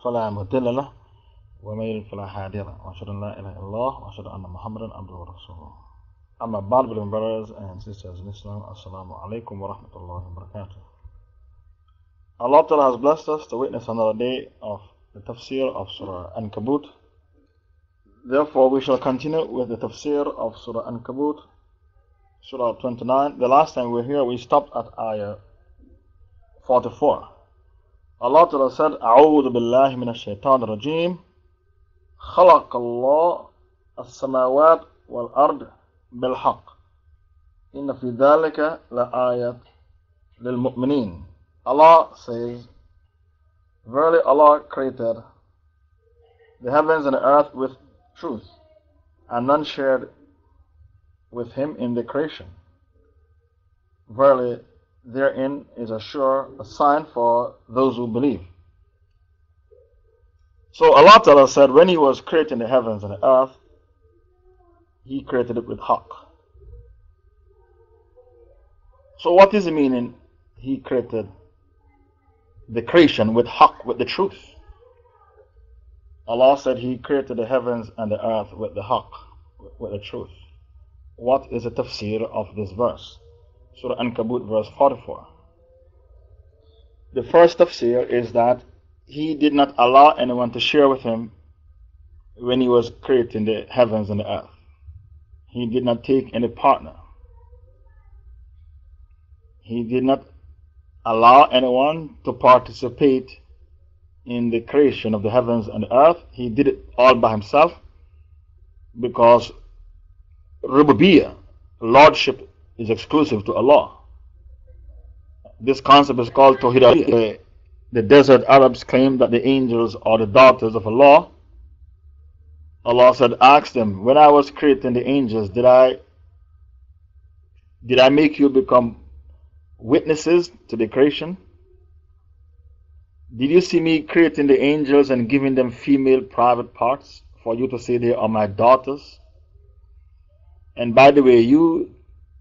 فلا مضل له ومن يضلل فلا هادي له وأشهد أن لا إله إلا الله وأشهد أن محمدا عبده ورسوله. Amma ba'd, brothers and sisters in Islam, Assalamu alaikum wa rahmatullahi wa barakatuh. Allah Ta'ala has blessed us to witness another day of the Tafseer of Surah Al-Ankabut. Therefore, we shall continue with the Tafseer of Surah Al-Ankabut, Surah 29. The last time we were here, we stopped at Ayah 44. Allah Ta'ala said, أعوذ بالله من الشيطان الرجيم خلق الله السماوات والأرض بالحق إن في ذلك لآية للمؤمنين. Allah says, verily Allah created the heavens and the earth with truth, and none shared with him in the creation. Verily therein is a sign for those who believe. So Allah Ta'ala said, when He was creating the heavens and the earth, He created it with haqq. So what is the meaning? He created the creation with haqq, with the truth. Allah said He created the heavens and the earth with the haqq, with the truth. What is the tafsir of this verse? Surah Al-Ankabut verse 44. The first tafsir is that He did not allow anyone to share with Him when He was creating the heavens and the earth. He did not take any partner. He did not allow anyone to participate in the creation of the heavens and the earth. He did it all by Himself, because rububiyyah, lordship, is exclusive to Allah. This concept is called Tawhid. The desert Arabs claim that the angels are the daughters of Allah. Allah said, ask them, when I was creating the angels, did I make you become witnesses to the creation? Did you see me creating the angels and giving them female private parts for you to say they are my daughters? And by the way, you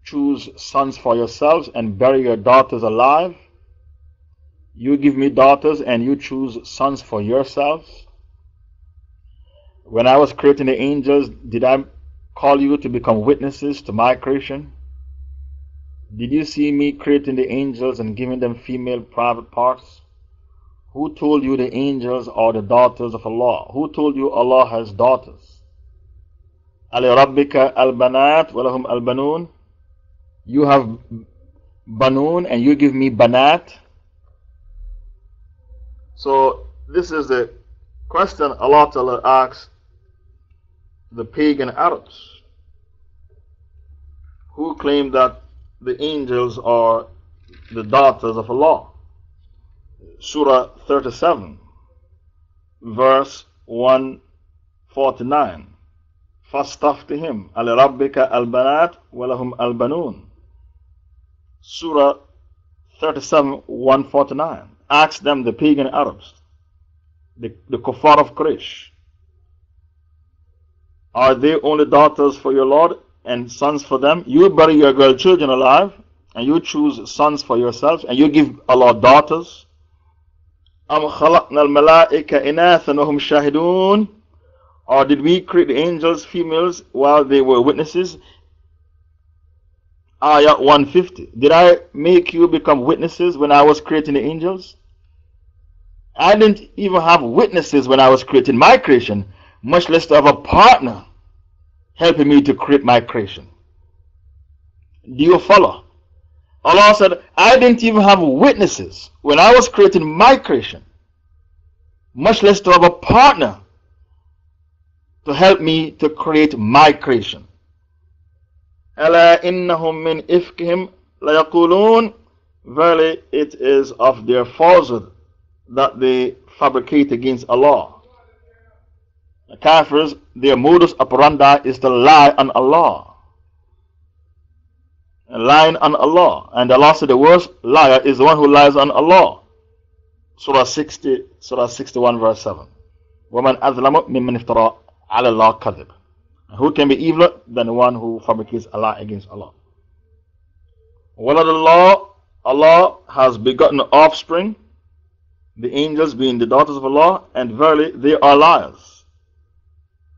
choose sons for yourselves and bury your daughters alive. You give me daughters and you choose sons for yourselves. When I was creating the angels, did I call you to become witnesses to my creation? Did you see me creating the angels and giving them female private parts? Who told you the angels are the daughters of Allah? Who told you Allah has daughters? Ali Rabbika al-Banat wa lahum al-Banun. You have Banun and you give me Banat. So this is the question Allah Ta'ala asks the pagan Arabs, who claim that the angels are the daughters of Allah. Surah 37 verse 149. فَاسْتَفْتِهِمْ أَلِرَبِّكَ الْبَنَاتِ وَلَهُمْ الْبَنُونَ. Surah 37 149. Ask them, the pagan Arabs, the kuffar of Quraysh, are they only daughters for your Lord and sons for them? You bury your girl children alive and you choose sons for yourselves and you give Allah daughters. أَمْ خَلَقْنَا الْمَلَائِكَ إِنَاثًا وَهُمْ شَاهِدُونَ. Or did we create the angels females while they were witnesses? Ayah 150. Did I make you become witnesses when I was creating the angels? I didn't even have witnesses when I was creating my creation, much less to have a partner helping me to create my creation. Do you follow? Allah said, I didn't even have witnesses when I was creating my creation, much less to have a partner to help me to create my creation. أَلَا إِنَّهُمْ مِنْ إِفْكِهِمْ لَيَقُولُونَ. Verily it is of their falsehood that they fabricate against Allah. The Kafirs, their modus operandi is to lie on Allah. Lying on Allah. And Allah said the worst liar is the one who lies on Allah. Surah 61 verse 7. وَمَنْ أَظْلَمُ مِمَّنْ افْتَرَى عَلَى اللَّهِ كَذِبًا. Who can be eviler than the one who fabricates a lie against Allah? وَلَدَ اللَّهِ. Allah has begotten offspring. the angels being the daughters of Allah, and verily they are liars.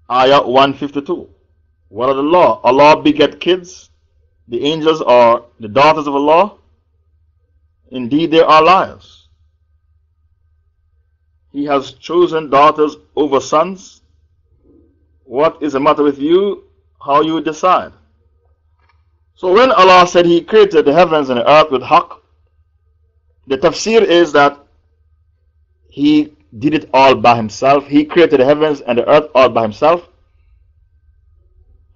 Ayah 152. What are the law? Allah beget kids. The angels are the daughters of Allah. Indeed, they are liars. He has chosen daughters over sons. What is the matter with you? How you decide? So when Allah said He created the heavens and the earth with haqq, the tafsir is that He did it all by Himself. He created the heavens and the earth all by Himself.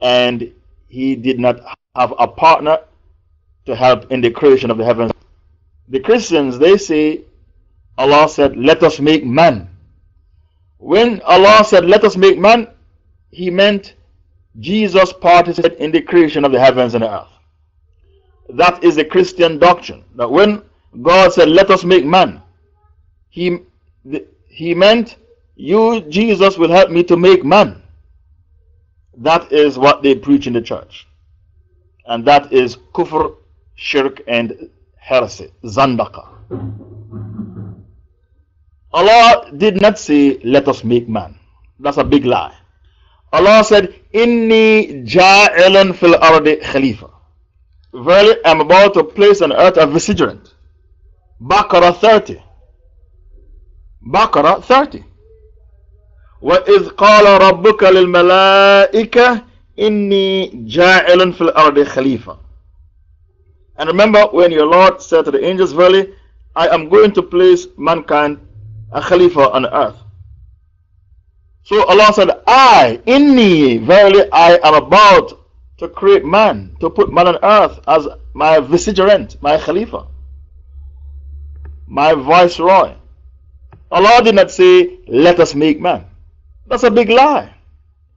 And He did not have a partner to help in the creation of the heavens. The Christians, they say Allah said, let us make man. When Allah said, let us make man, He meant Jesus participated in the creation of the heavens and the earth. That is the Christian doctrine. That when God said, let us make man, He meant, you, Jesus, will help me to make man. That is what they preach in the church. And that is kufr, shirk, and heresy, zandaka. Allah did not say, let us make man. That's a big lie. Allah said, Inni ja'ilun fil ardi khalifa. Verily, I am about to place on earth a vicegerent. Baqarah 30. Baqarah 30. وَإِذْ قَالَ رَبُّكَ لِلْمَلَائِكَةِ إِنِّي جَاعِلٌ فِي الْأَرْضِ خَلِيفَةً. And remember when your Lord said to the angels, verily, I am going to place mankind a Khalifa on earth. So Allah said, Inni, verily I am about to create man, to put man on earth as my vicegerent, my Khalifa, my viceroy. Allah did not say, let us make man. That's a big lie.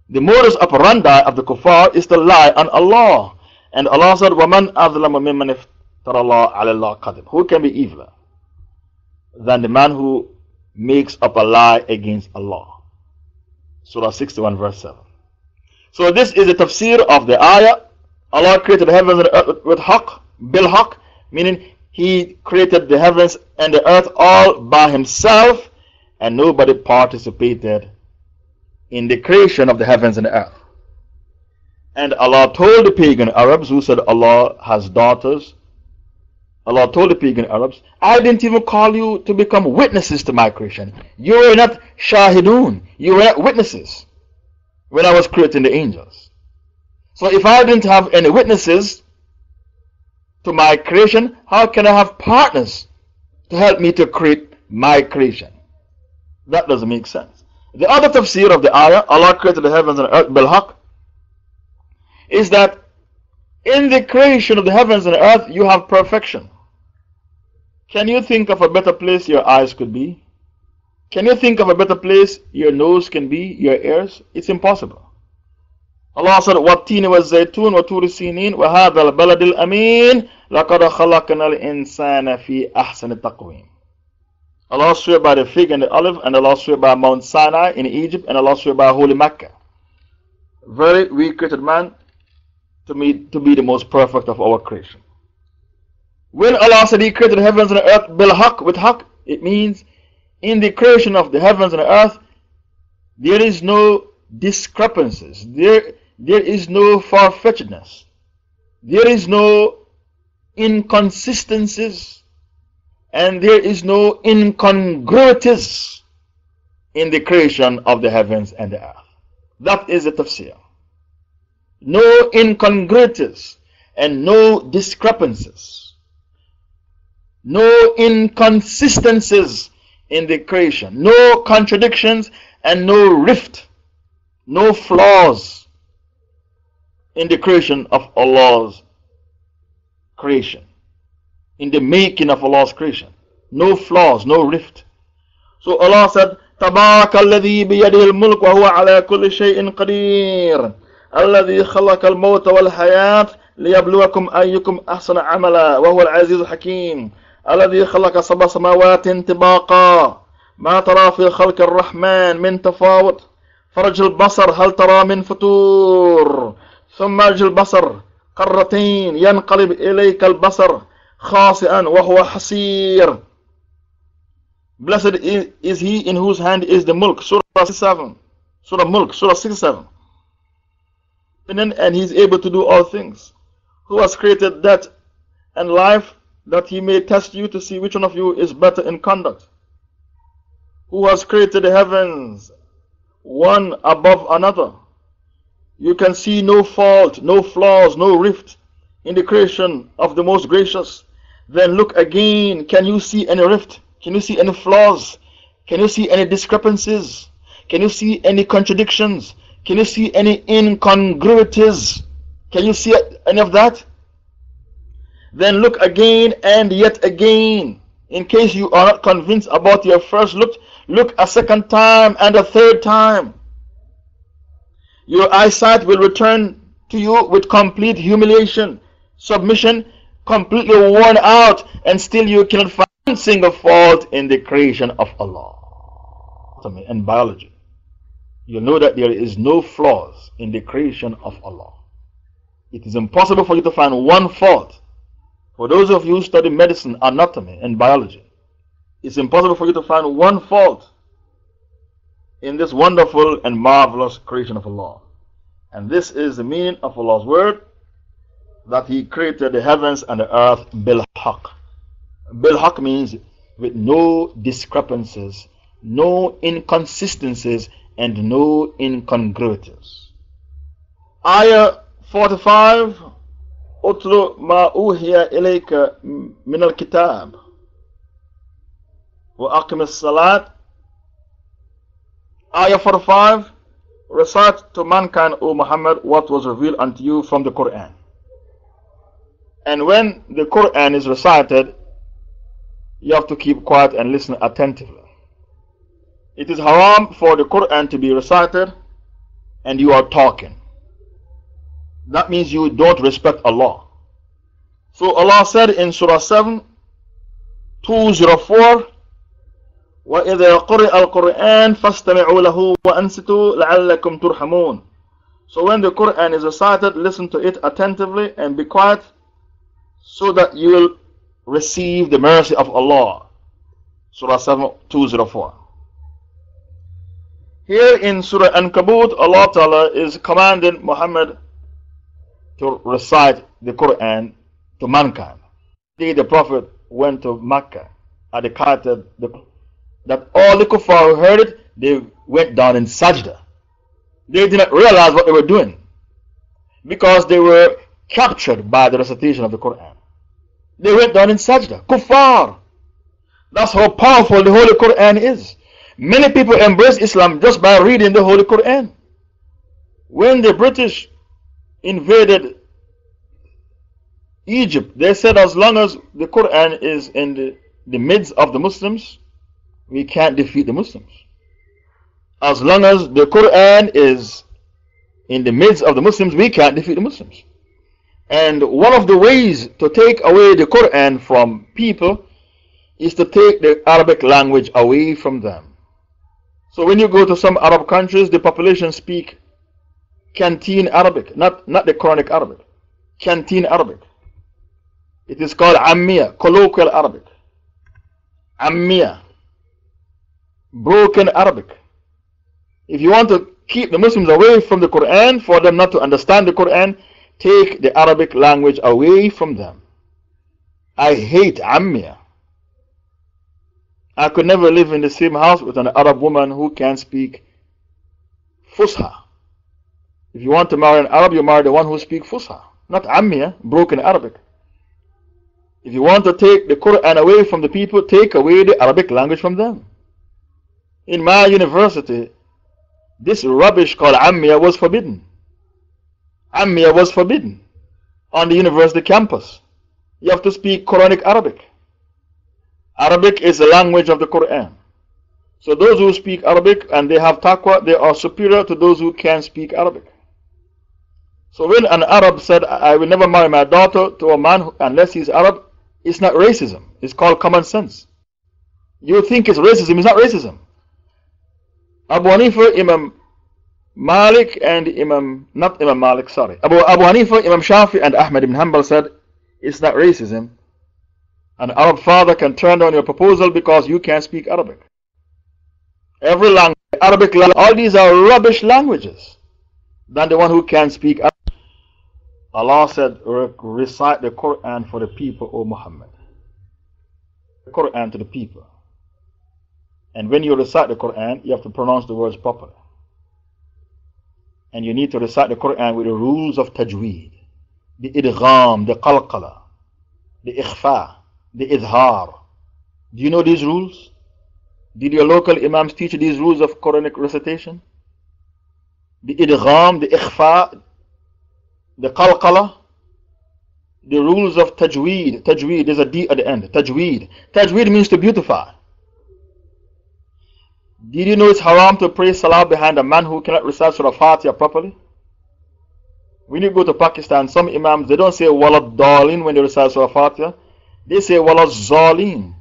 The modus operandi of the kuffar is to lie on Allah. And Allah said, وَمَنْ أَظْلَمَ مِمَّنِ افْتَرَى اللَّهَ عَلَى اللَّهِ كَذِبًا. Who can be eviler than the man who makes up a lie against Allah? Surah 61 verse 7. So this is the tafsir of the ayah. Allah created the heavens and the earth with haqq, bil haqq, meaning He created the heavens and the earth all by Himself, and nobody participated in the creation of the heavens and the earth. And Allah told the pagan Arabs who said Allah has daughters, Allah told the pagan Arabs, I didn't even call you to become witnesses to my creation. You were not shahidun, you were not witnesses when I was creating the angels. So if I didn't have any witnesses to my creation, how can I have partners to help me to create my creation? That doesn't make sense. The other tafsir of the ayah, Allah created the heavens and the earth bil haqq, is that in the creation of the heavens and the earth you have perfection. Can you think of a better place your eyes could be? Can you think of a better place your nose can be, your ears? It's impossible. Allah said, وَالتِّينِ وَالزَّيْتُونِ وَطُورِ سِينِينَ وَهَذَا الْبَلَدِ الْأَمِينَ لَقَدْ خَلَقْنَا الْإِنسَانَ فِي أَحْسَنِ تَقْوِيمٍ. Allah swear by the fig and the olive, and Allah swear by Mount Sinai in Egypt, and Allah swear by Holy Mecca. Verily, we created man to be the most perfect of our creation. When Allah said He created the heavens and the earth bil haqq, with haqq, it means in the creation of the heavens and the earth, there is no discrepancies, there is no far-fetchedness, there is no inconsistencies, and there is no incongruities in the creation of the heavens and the earth. That is the tafsir. No incongruities and no discrepancies, no inconsistencies in the creation, no contradictions and no rift, no flaws in the creation of Allah's creation, in the making of Allah's creation. No flaws, no rift. So Allah said, تَبَارَكَ الَّذِي بِيَدِهِ الْمُلْكُ وَهُوَ عَلَى كُلِّ شَيْءٍ قَدِيرٌ الَّذِي خَلَقَ الْمَوْتَ وَالْحَيَاةَ لِيَبْلُوَكُمْ أَيُّكُمْ أَحْسَنُ عَمَلًا وَهُوَ الْعَزِيزُ الْحَكِيمُ الَّذِي خَلَقَ سَبْعَ سَمَاوَاتٍ طِبَاقًا مَا تَرَى فِي خَلْقِ الرَّحْمَنِ مِنْ تَفَاوُتٍ فَرْجِ الْبَصَرِ هَلْ تَرَى مِنْ فُتُورٍ ثُمَّ ارْجِ الْبَصَرَ قَرَّتَيْنِ يَنْقَلِبْ إِلَيْكَ الْبَصَرُ خَاسِئًا وَهُوَ حَسِيرٌ Blessed is he in whose hand is the mulk. Surah 67. Surah Mulk, Surah 67. And he's able to do all things. Who has created death and life, that he may test you to see which one of you is better in conduct. Who has created the heavens, one above another. You can see no fault, no flaws, no rift in the creation of the most gracious. Then look again. Can you see any rift? Can you see any flaws? Can you see any discrepancies? Can you see any contradictions? Can you see any incongruities? Can you see any of that? Then look again and yet again. In case you are not convinced about your first look, look a second time and a third time. Your eyesight will return to you with complete humiliation, submission, completely worn out, and still you cannot find one single fault in the creation of Allah. And biology, you know that there is no flaws in the creation of Allah. It is impossible for you to find one fault. For those of you who study medicine, anatomy, and biology, it's impossible for you to find one fault in this wonderful and marvelous creation of Allah. And this is the meaning of Allah's word, that He created the heavens and the earth bil haq. Bil haq means with no discrepancies, no inconsistencies, and no incongruities. Ayah 45. Utlu ma uhiya ilayka min al-kitab wa aqim as-salat. Ayah 45. Recite to mankind, O Muhammad, what was revealed unto you from the Quran. And when the Quran is recited, you have to keep quiet and listen attentively. It is haram for the Quran to be recited and you are talking. That means you don't respect Allah. So Allah said in Surah 7, 204, وَإِذَا قُرِئَ الْقُرْآنِ فَاسْتَمِعُوا لَهُ وَأَنْصِتُوا لَعَلَّكُمْ تُرْحَمُونَ. So when the Quran is recited, listen to it attentively and be quiet, so that you will receive the mercy of Allah. Surah 7, 204. Here in Surah Al-Ankabut, Allah Ta'ala is commanding Muhammad to recite the Quran to mankind. The Prophet went to Mecca at the Qatar, that all the kuffar who heard it, they went down in sajda. They did not realize what they were doing, because they were captured by the recitation of the Quran. They went down in sajda. Kuffar. That's how powerful the Holy Quran is. Many people embrace Islam just by reading the Holy Quran. When the British invaded Egypt, they said as long as the Quran is in the midst of the Muslims, we can't defeat the Muslims. As long as the Quran is in the midst of the Muslims, we can't defeat the Muslims. And one of the ways to take away the Quran from people is to take the Arabic language away from them. So when you go to some Arab countries, the population speak Canteen Arabic, not the Quranic Arabic. Canteen Arabic. It is called Ammiya, colloquial Arabic. Ammiya, broken Arabic. If you want to keep the Muslims away from the Quran, for them not to understand the Quran, take the Arabic language away from them. I hate Ammiya. I could never live in the same house with an Arab woman who can't speak Fusha. If you want to marry an Arab, you marry the one who speaks Fusha, not Ammiya, broken Arabic. If you want to take the Quran away from the people, take away the Arabic language from them. In my university, this rubbish called Ammiya was forbidden. Ammiya was forbidden on the university campus. You have to speak Quranic Arabic. Arabic is the language of the Quran. So those who speak Arabic and they have taqwa, they are superior to those who can't speak Arabic. So when an Arab said, I will never marry my daughter to a man unless he's Arab, it's not racism. It's called common sense. You think it's racism, it's not racism. Abu Hanifa, Imam Malik, and not Imam Malik, sorry. Abu Hanifa, Imam Shafi, and Ahmad ibn Hanbal said, it's not racism An Arab father can turn down your proposal because you can't speak Arabic. Every language, Arabic, all these are rubbish languages than the one who can speak Arabic. Allah said, recite the Quran for the people, O Muhammad. The Quran to the people. And when you recite the Quran, you have to pronounce the words properly. And you need to recite the Quran with the rules of tajweed. The idgham, the qalqala, the ikhfa, the idhar. Do you know these rules? Did your local imams teach you these rules of Quranic recitation? The idgham, the ikhfa, the qalqala, the rules of tajweed. Tajweed, there's a D at the end. Tajweed. Tajweed means to beautify. Did you know it's haram to pray salah behind a man who cannot recite Surah Al-Fatiha properly? When you go to Pakistan, some imams, they don't say walad dalin when they recite Surah Al-Fatiha. They say walad zalin.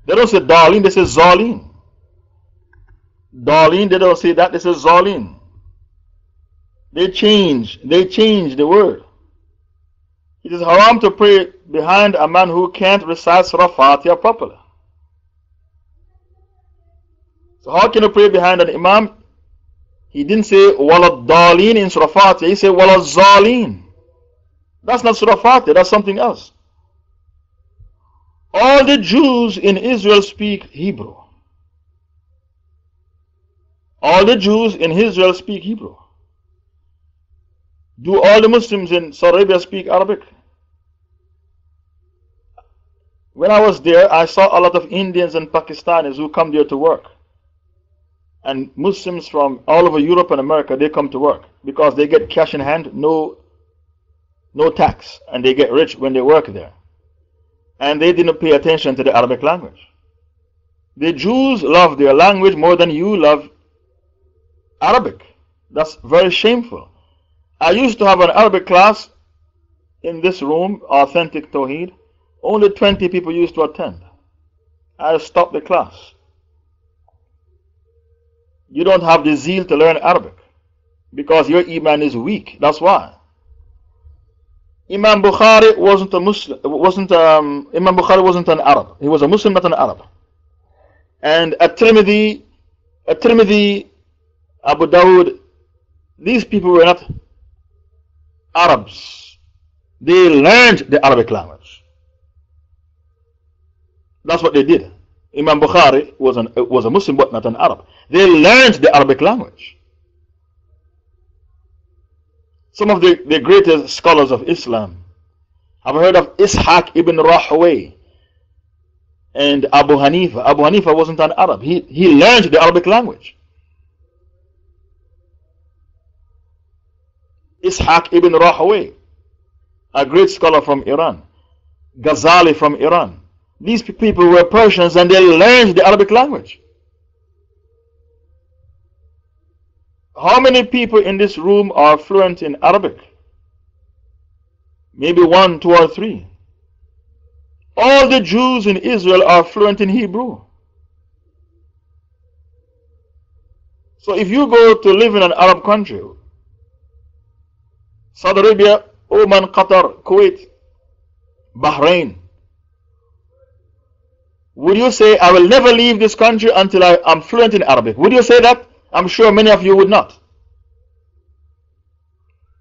They don't say dalin, they say zalin. Dalin, they don't say that, they say zalin. They change the word. It is haram to pray behind a man who can't recite Surah Al-Fatiha properly. So how can you pray behind an imam? He didn't say walad dalin in Surah Al-Fatiha, he said walad zalin. That's not Surah Al-Fatiha, that's something else. All the Jews in Israel speak Hebrew. All the Jews in Israel speak Hebrew. Do all the Muslims in Saudi Arabia speak Arabic? When I was there, I saw a lot of Indians and Pakistanis who come there to work. And Muslims from all over Europe and America, they come to work because they get cash in hand, no tax, and they get rich when they work there. And they didn't pay attention to the Arabic language. The Jews love their language more than you love Arabic. That's very shameful. I used to have an Arabic class in this room, Authentic Tawheed. Only 20 people used to attend. I stopped the class. You don't have the zeal to learn Arabic because your Iman is weak. That's why. Imam Bukhari wasn't a Muslim, Imam Bukhari wasn't an Arab. He was a Muslim, not an Arab. And At-Tirmidhi, Abu Dawud, these people were not Arabs. They learned the Arabic language. That's what they did. Imam Bukhari was a Muslim but not an Arab. They learned the Arabic language. Some of the greatest scholars of Islam. I've heard of Ishaq ibn Rahawayh and Abu Hanifa. Abu Hanifa wasn't an Arab. He learned the Arabic language. Ishaq ibn Rahawayh, a great scholar from Iran. Ghazali from Iran. These people were Persians and they learned the Arabic language. How many people in this room are fluent in Arabic? Maybe 1, 2, or 3. All the Jews in Israel are fluent in Hebrew. So if you go to live in an Arab country, Saudi Arabia, Oman, Qatar, Kuwait, Bahrain, would you say, I will never leave this country until I am fluent in Arabic? Would you say that? I'm sure many of you would not.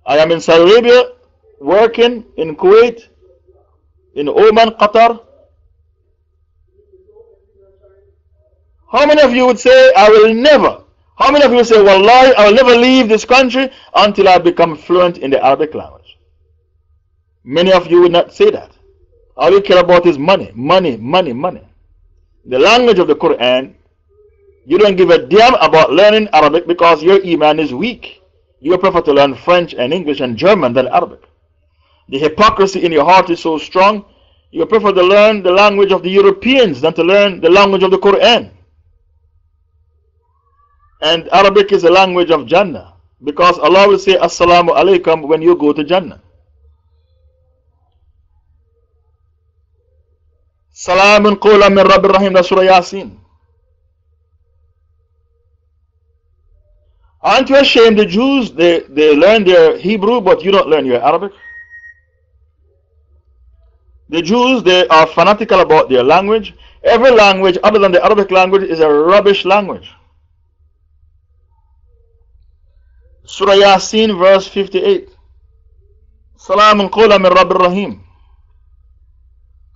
I am in Saudi Arabia, working in Kuwait, in Oman, Qatar. How many of you would say, I will never? How many of you would say, Wallahi, I will never leave this country until I become fluent in the Arabic language? Many of you would not say that. All you care about is money, money, money, money. The language of the Quran, you don't give a damn about learning Arabic because your Iman is weak. You prefer to learn French and English and German than Arabic. The hypocrisy in your heart is so strong, you prefer to learn the language of the Europeans than to learn the language of the Quran. And Arabic is the language of Jannah because Allah will say Assalamu alaikum when you go to Jannah. Salamun qawlan min Rabbir Rahim, that's Surah Yasin. Aren't you ashamed? The Jews, they learn their Hebrew, but you don't learn your Arabic. The Jews, they are fanatical about their language. Every language other than the Arabic language is a rubbish language. Surah Yasin, verse 58. Salamun qawlan min Rabbir Rahim.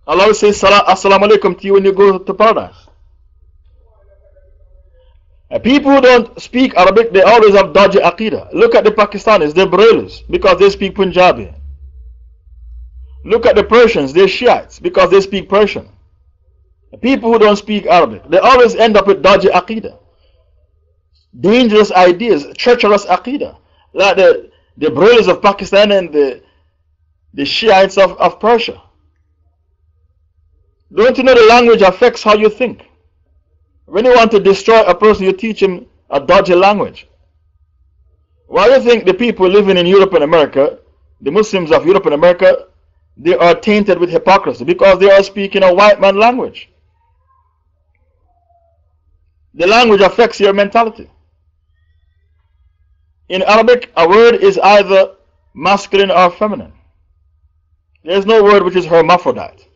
Allah will say Assalamu alaikum to you when you go to paradise. People who don't speak Arabic, they always have dodgy aqidah. Look at the Pakistanis, they're Bareilwis because they speak Punjabi. Look at the Persians, they're Shiites because they speak Persian. People who don't speak Arabic, they always end up with dodgy aqidah. Dangerous ideas, treacherous aqidah. Like the Bareilwis of Pakistan and the Shiites of Persia. Don't you know the language affects how you think? When you want to destroy a person, you teach him a dodgy language. Why do you think the people living in Europe and America, the Muslims of Europe and America, they are tainted with hypocrisy? Because they are speaking a white man language. The language affects your mentality. In Arabic, a word is either masculine or feminine. There is no word which is hermaphrodite.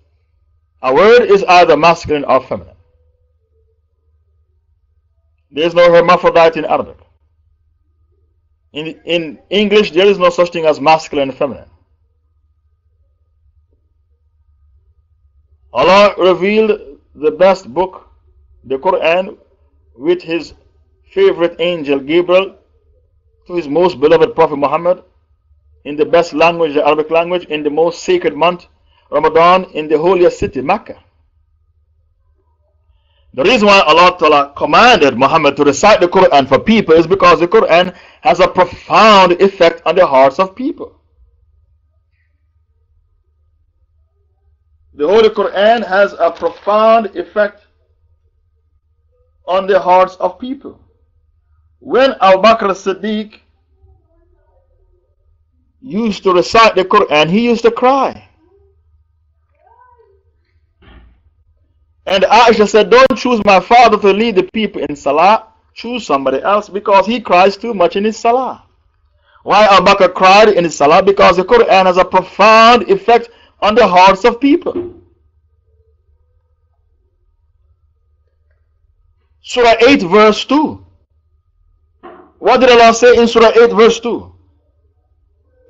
A word is either masculine or feminine. There is no hermaphrodite in Arabic. In English, there is no such thing as masculine and feminine. Allah revealed the best book, the Quran, with His favorite angel Gabriel to His most beloved Prophet Muhammad in the best language, the Arabic language, in the most sacred month, Ramadan, in the holiest city, Mecca. The reason why Allah Ta'ala commanded Muhammad to recite the Quran for people is because the Quran has a profound effect on the hearts of people. The Holy Quran has a profound effect on the hearts of people. When Abu Bakr as-Siddiq used to recite the Quran, he used to cry. And Aisha said, don't choose my father to lead the people in Salah, choose somebody else because he cries too much in his Salah. Why Abu Bakr cried in his Salah? Because the Quran has a profound effect on the hearts of people. Surah 8 verse 2. What did Allah say in Surah 8 verse 2?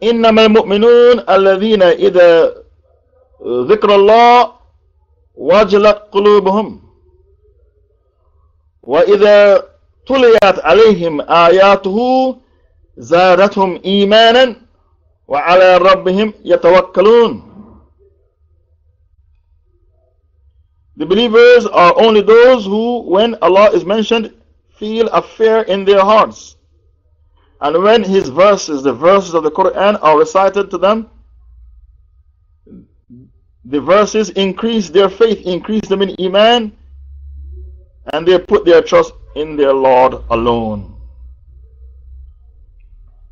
إِنَّمَا الْمُؤْمِنُونَ الَّذِينَ إِذَا ذِكْرَ اللَّهِ وَجْلَتْ قُلُوبُهُمْ وَإِذَا تُلِيَتْ عَلَيْهِمْ آيَاتُهُ زَادَتْهُمْ إِيمَانًا وَعَلَى رَبِّهِمْ يَتَوَكَّلُونَ. The believers are only those who, when Allah is mentioned, feel a fear in their hearts. And when His verses, the verses of the Quran, are recited to them, the verses increase their faith, increase them in Iman, and they put their trust in their Lord alone.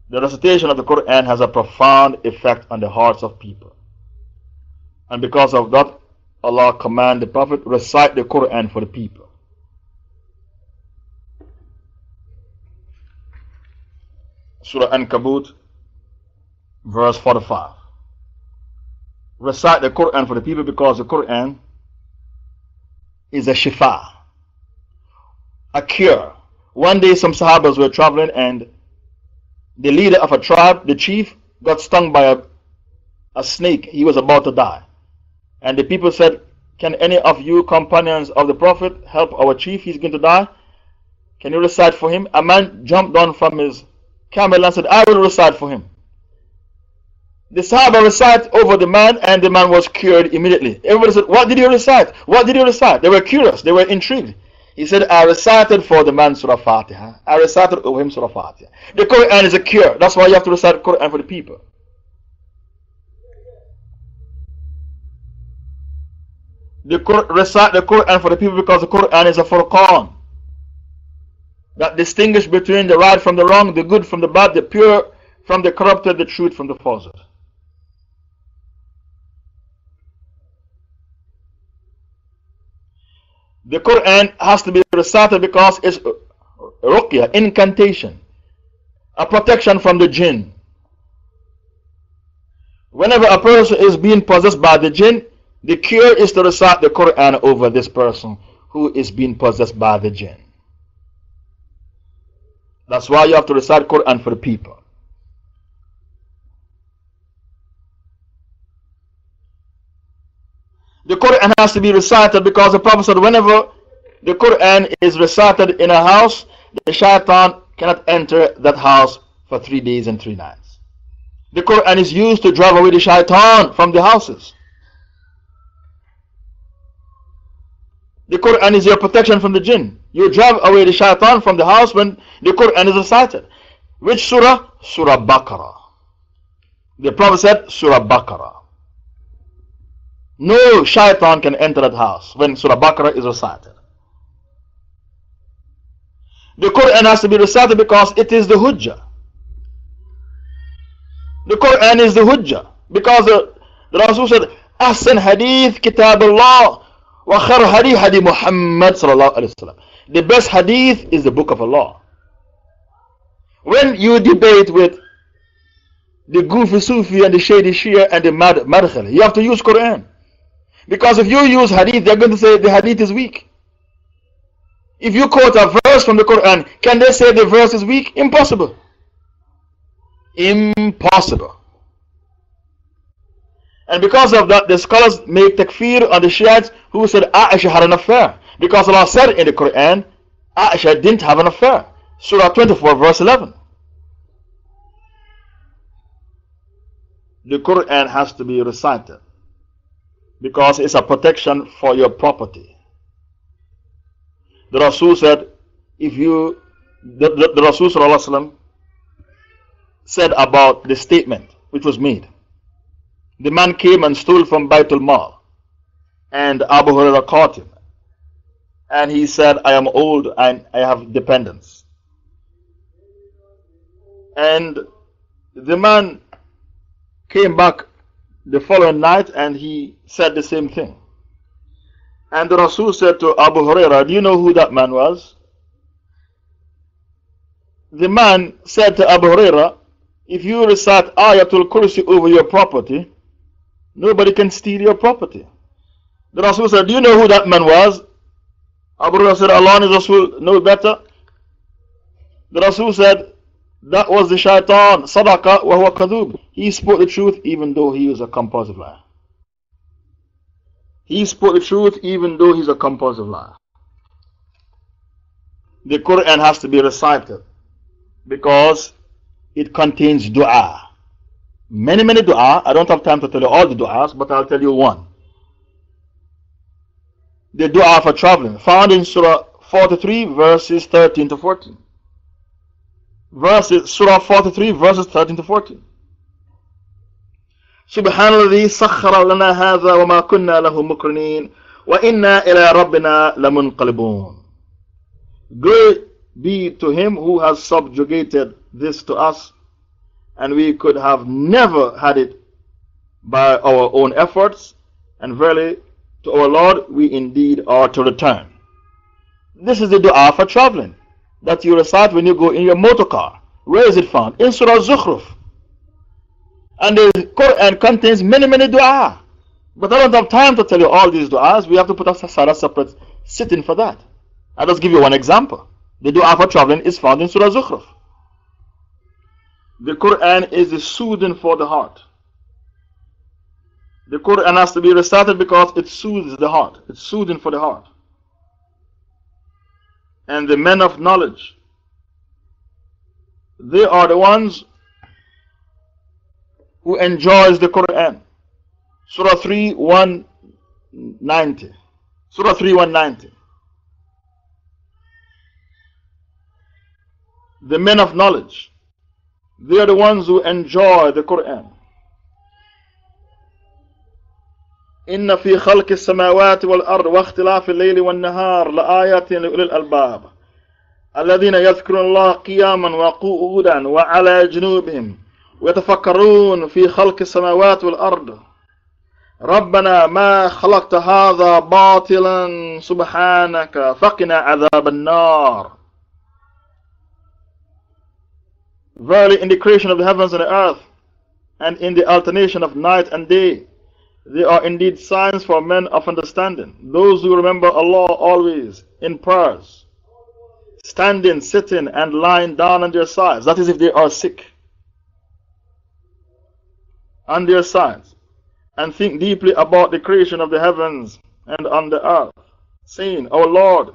The recitation of the Quran has a profound effect on the hearts of people. And because of that, Allah commanded the Prophet, recite the Quran for the people. Surah Al-Ankabut, verse 45. Recite the Quran for the people because the Quran is a shifa, a cure. One day some Sahabas were traveling and the leader of a tribe, the chief, got stung by a snake. He was about to die. And the people said, can any of you companions of the Prophet help our chief? He's going to die. Can you recite for him? A man jumped down from his camel and said, I will recite for him. The Sahaba recited over the man and the man was cured immediately. Everybody said, what did you recite? What did you recite? They were curious. They were intrigued. He said, I recited for the man Surah Fatiha. I recited over him Surah Fatiha. The Quran is a cure. That's why you have to recite the Quran for the people. Recite the Quran for the people because the Quran is a Furqan that distinguishes between the right from the wrong, the good from the bad, the pure from the corrupted, the truth from the falsehood. The Quran has to be recited because it's ruqya, incantation, a protection from the jinn. Whenever a person is being possessed by the jinn, The cure is to recite the Quran over this person who is being possessed by the jinn. That's why you have to recite Quran for the people. The Quran has to be recited because the Prophet said whenever the Quran is recited in a house, the shaitan cannot enter that house for 3 days and 3 nights. The Quran is used to drive away the shaitan from the houses. The Quran is your protection from the jinn. You drive away the shaitan from the house when the Quran is recited. Which surah? Surah Baqarah. The Prophet said Surah Baqarah. No shaitan can enter that house when Surah Baqarah is recited. The Quran has to be recited because it is the Hujjah. The Quran is the Hujjah because the Rasul said, Ahsan Hadith Kitabullah wa khar Hadith Hadith Muhammad sallallahu alayhi wa sallam. The best Hadith is the Book of Allah. When you debate with the goofy Sufi and the shady Shia and the Madkhali, you have to use Quran. Because if you use Hadith, they're going to say the Hadith is weak. If you quote a verse from the Quran, can they say the verse is weak? Impossible. Impossible. And because of that, the scholars make takfir on the Shiites who said Aisha had an affair. Because Allah said in the Quran, Aisha didn't have an affair. Surah 24, verse 11. The Quran has to be recited because it's a protection for your property. The Rasul said, if you, the Rasul sallallahu alaihi wasallam said about the statement which was made. The man came and stole from Baitul Mal, and Abu Hurairah caught him. And he said, I am old and I have dependents. And the man came back the following night and he said the same thing. And the Rasul said to Abu Hurairah, do you know who that man was? The man said to Abu Hurairah, if you recite Ayatul Kursi over your property, nobody can steal your property. The Rasul said, do you know who that man was? Abu Hurairah said, Allah and His Rasul know better. The Rasul said, that was the shaitan, Sadaqa wa huwa kadhub. He spoke the truth even though he was a compulsive liar. He spoke the truth even though he's a compulsive liar. The Quran has to be recited because it contains dua. Many, many dua. I don't have time to tell you all the duas, but I'll tell you one. The dua for traveling, found in Surah 43, verses 13 to 14. Surah 43, verses 13 to 14. Subhanalladhi sakhara lana hadha wa ma kunna lahu mukrinin wa inna ila rabbina lamunqalibun. Glory be to Him who has subjugated this to us, and we could have never had it by our own efforts, and verily to our Lord we indeed are to return. This is the dua for traveling that you recite when you go in your motor car. Where is it found? In Surah Zukhruf. And the Quran contains many, many dua. But I don't have time to tell you all these duas. We have to put a separate sitting for that. I'll just give you one example. The dua for traveling is found in Surah Zukhruf. The Quran is the soothing for the heart. The Quran has to be recited because it soothes the heart. It's soothing for the heart. And the men of knowledge, they are the ones who enjoys the Quran. Surah 3, 190. Surah 3, 190. The men of knowledge, they are the ones who enjoy the Quran. إن في خلق السماوات والأرض واختلاف الليل والنهار لآيات لأولي الألباب الذين يذكرون الله قياما وقعودا وعلى جنوبهم ويتفكرون في خلق السماوات والأرض ربنا ما خلقت هذا باطلا سبحانك فقنا عذاب النار. Verily in the creation of the heavens and the earth and in the alternation of night and day They are indeed signs for men of understanding, those who remember Allah always in prayers, standing, sitting, and lying down on their sides. That is, if they are sick, on their sides, and think deeply about the creation of the heavens and on the earth, saying, O Lord,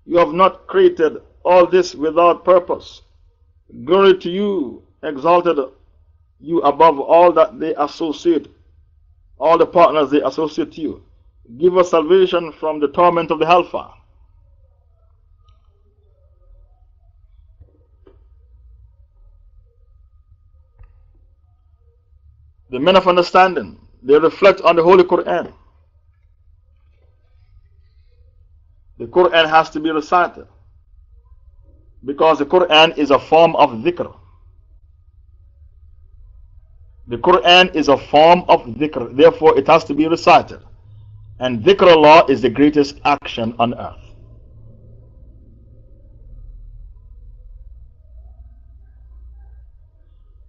you have not created all this without purpose. Glory to you, exalted you above all that they associate, all the partners they associate to you. Give us salvation from the torment of the hellfire. The men of understanding, they reflect on the Holy Quran. The Quran has to be recited because the Quran is a form of dhikr. The Quran is a form of dhikr, therefore it has to be recited. And dhikr Allah is the greatest action on earth.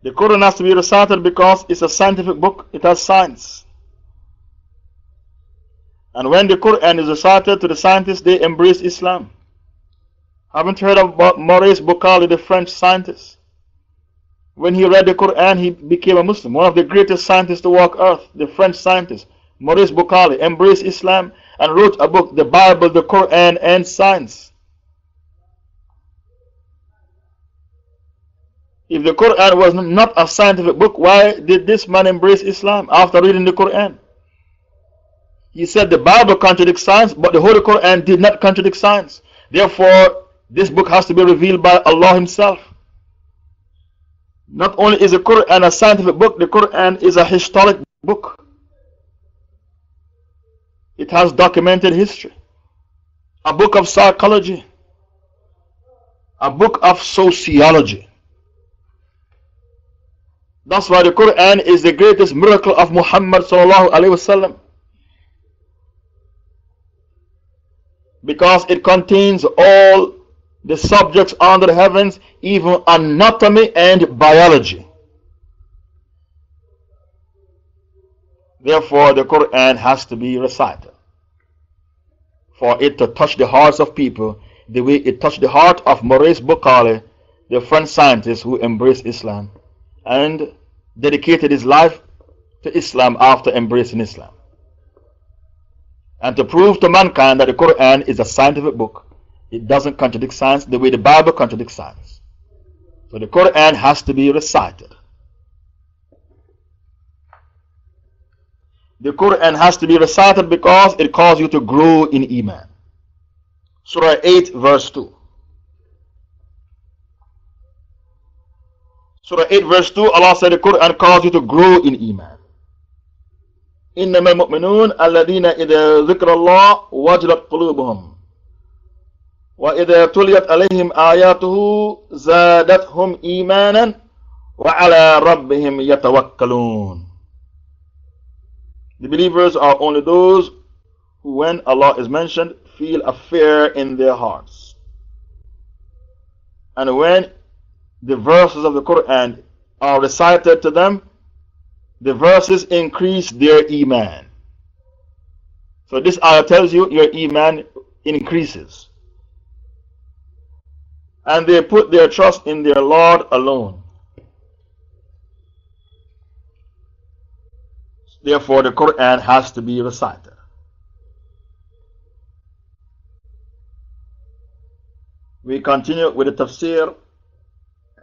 The Quran has to be recited because it's a scientific book, it has science. And when the Quran is recited to the scientists, they embrace Islam. Haven't heard about Maurice Bucali, the French scientist? When he read the Quran, he became a Muslim. One of the greatest scientists to walk earth, the French scientist, Maurice Bucali, embraced Islam and wrote a book, the Bible, the Quran, and Science. If the Quran was not a scientific book, why did this man embrace Islam after reading the Quran? He said the Bible contradicts science, but the Holy Quran did not contradict science. Therefore, this book has to be revealed by Allah Himself. Not only is the Quran a scientific book, the Quran is a historic book. It has documented history. A book of psychology. A book of sociology. That's why the Quran is the greatest miracle of Muhammad sallallahu alaihi wasallam. Because it contains all the subjects under the heavens, even anatomy and biology. Therefore, the Quran has to be recited for it to touch the hearts of people the way it touched the heart of Maurice Bucali, the French scientist who embraced Islam and dedicated his life to Islam after embracing Islam. And to prove to mankind that the Quran is a scientific book, it doesn't contradict science the way the Bible contradicts science. So the Quran has to be recited. The Quran has to be recited because it calls you to grow in Iman. Surah 8 verse 2. Surah 8 verse 2, Allah said the Quran calls you to grow in Iman. إنما المؤمنون الذين إذا ذكر الله وجلت قلوبهم وإذا تليت عليهم آياته زادتهم إيمانا وعلى ربهم يتوكلون. The believers are only those who, when Allah is mentioned, feel a fear in their hearts. And when the verses of the Quran are recited to them, the verses increase their Iman. So this ayah tells you your Iman increases. And they put their trust in their Lord alone. Therefore, the Quran has to be recited. We continue with the Tafseer.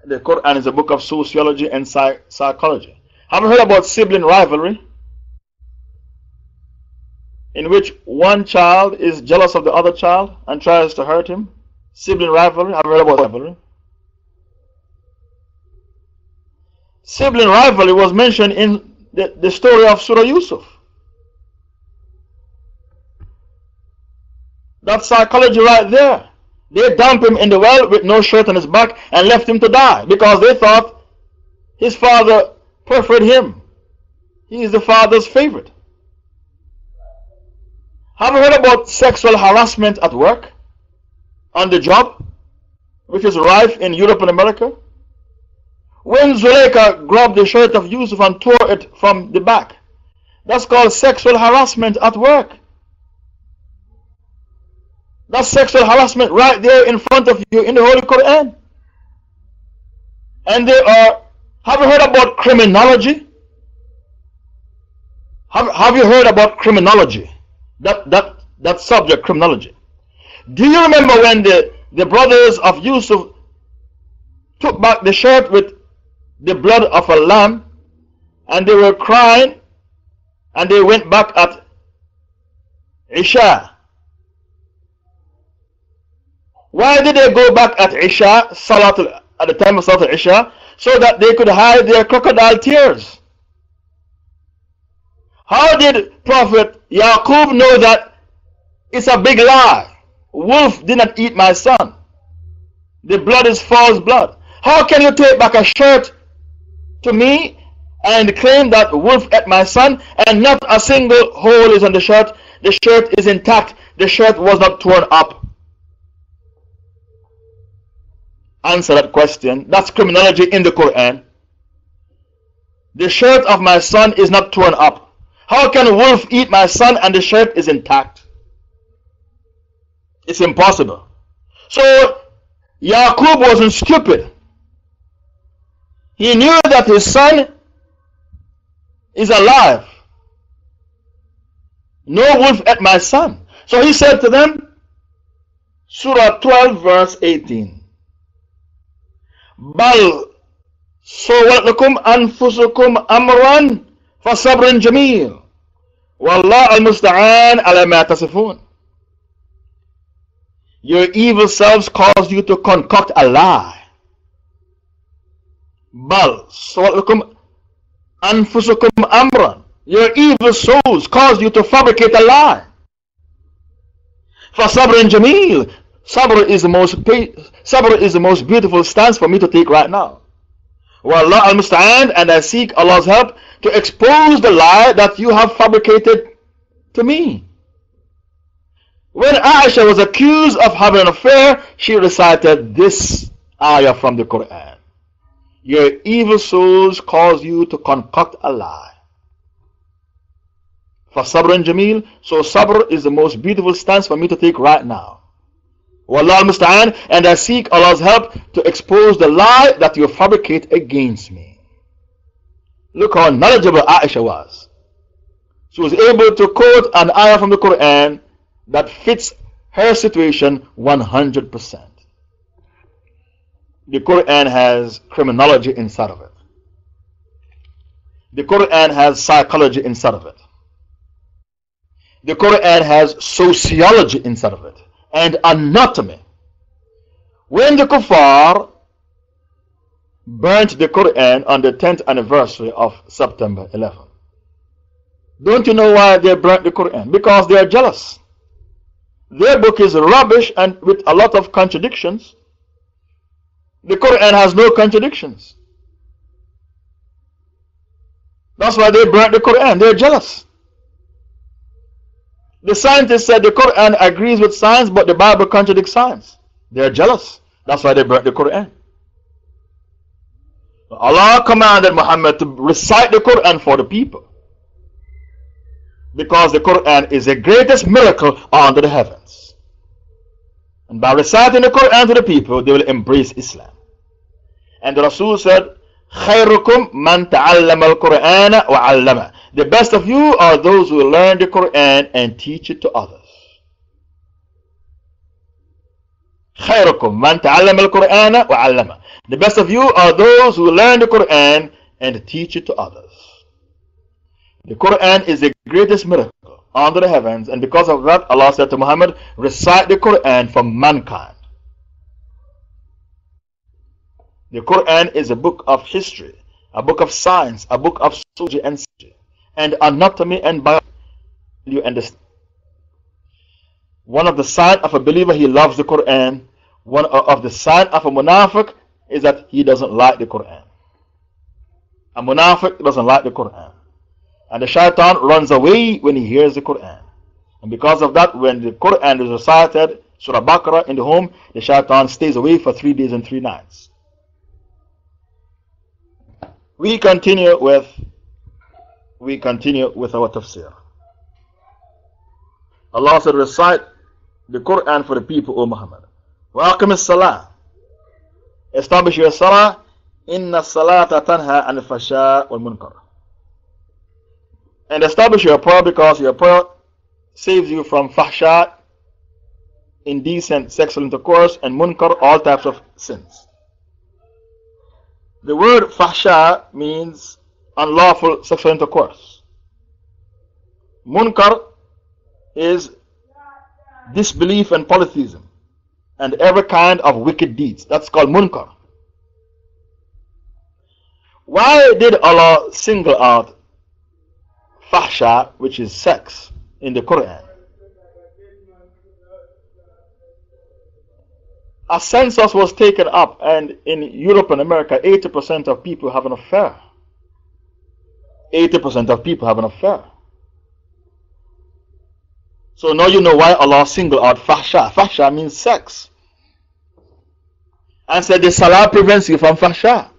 The Quran is a book of sociology and psychology. Have you heard about sibling rivalry? In which one child is jealous of the other child and tries to hurt him? Sibling rivalry. Have you heard about rivalry? Sibling rivalry was mentioned in the story of Surah Yusuf. That's psychology right there. They dumped him in the well with no shirt on his back and left him to die because they thought his father preferred him. He is the father's favorite. Have you heard about sexual harassment at work, on the job, which is rife in Europe and America? When Zuleika grabbed the shirt of Yusuf and tore it from the back, That's called sexual harassment at work. That's sexual harassment right there in front of you in the Holy Quran. And there are, have you heard about criminology? Have you heard about criminology? That subject, criminology. Do you remember when the brothers of Yusuf took back the shirt with the blood of a lamb, and they were crying, and they went back at Isha? Why did they go back at Isha, at the time of Salat al-Isha? So that they could hide their crocodile tears. How did Prophet Yaqub know that it's a big lie? Wolf did not eat my son. The blood is false blood. How can you take back a shirt to me and claim that wolf ate my son and not a single hole is on the shirt? The shirt is intact. The shirt was not torn up. Answer that question. That's criminology in the Quran. The shirt of my son is not torn up. How can a wolf eat my son and the shirt is intact? It's impossible. So Yaqub wasn't stupid. He knew that his son is alive. No wolf ate my son. So he said to them, Surah 12 verse 18, Bal sawat lakum anfusukum amran fasabrin jameel wallah al-musta'an ala ma tasifun. Your evil selves caused you to concoct a lie. Bal sawat lakum anfusukum amran. Your evil souls caused you to fabricate a lie. Fasabrin jameel. Sabr is the most beautiful stance for me to take right now. Wallah al-musta'an, and I seek Allah's help to expose the lie that you have fabricated to me. When Aisha was accused of having an affair, she recited this ayah from the Quran. Your evil souls cause you to concoct a lie. For sabr and jameel, so sabr is the most beautiful stance for me to take right now. Wallah al-musta'an, and I seek Allah's help to expose the lie that you fabricate against me. Look how knowledgeable Aisha was. She was able to quote an ayah from the Quran that fits her situation 100%. The Quran has criminology inside of it. The Quran has psychology inside of it. The Quran has sociology inside of it. And anatomy. When the kuffar burnt the Quran on the 10th anniversary of September 11, don't you know why they burnt the Quran? Because they are jealous. Their book is rubbish and with a lot of contradictions. The Quran has no contradictions. That's why they burnt the Quran. They're jealous. The scientists said the Quran agrees with science, but the Bible contradicts science. They're jealous. That's why they burnt the Quran. Allah commanded Muhammad to recite the Quran for the people, because the Quran is the greatest miracle under the heavens. And by reciting the Quran to the people, they will embrace Islam. And the Rasul said, خَيْرُكُمْ مَنْ تَعَلَّمَ الْقُرْآنَ وَعَلَّمَ. The best of you are those who learn the Quran and teach it to others. خَيْرُكُمْ مَنْ تَعَلَّمَ الْقُرْآنَ وَعَلَّمَ. The best of you are those who learn the Quran and teach it to others. The Quran is the greatest miracle under the heavens, and because of that, Allah said to Muhammad, recite the Quran for mankind. The Quran is a book of history, a book of science, a book of sociology and anatomy and biology. You understand? One of the signs of a believer, he loves the Quran. One of the signs of a munafiq is that he doesn't like the Quran. A munafiq doesn't like the Quran. And the shaitan runs away when he hears the Quran. And because of that, when the Quran is recited, Surah Al-Baqarah in the home, the shaitan stays away for 3 days and 3 nights. We continue with we continue with our tafsir. Allah said, recite the Quran for the people, O Muhammad. Waqim as-salah. Establish your salah. Inna salata tanha an al-fasha wal munkar. And establish your prayer, because your prayer saves you from fahsha, indecent sexual intercourse, and munkar, all types of sins. The word fahsha means unlawful sexual intercourse. Munkar is disbelief and polytheism and every kind of wicked deeds. That's called munkar. Why did Allah single out fahsha, which is sex, in the Quran? A census was taken up, and in Europe and America, 80% of people have an affair. 80% of people have an affair. So now you know why Allah singled out fahsha. Fahsha means sex. And said the salah prevents you from fahsha.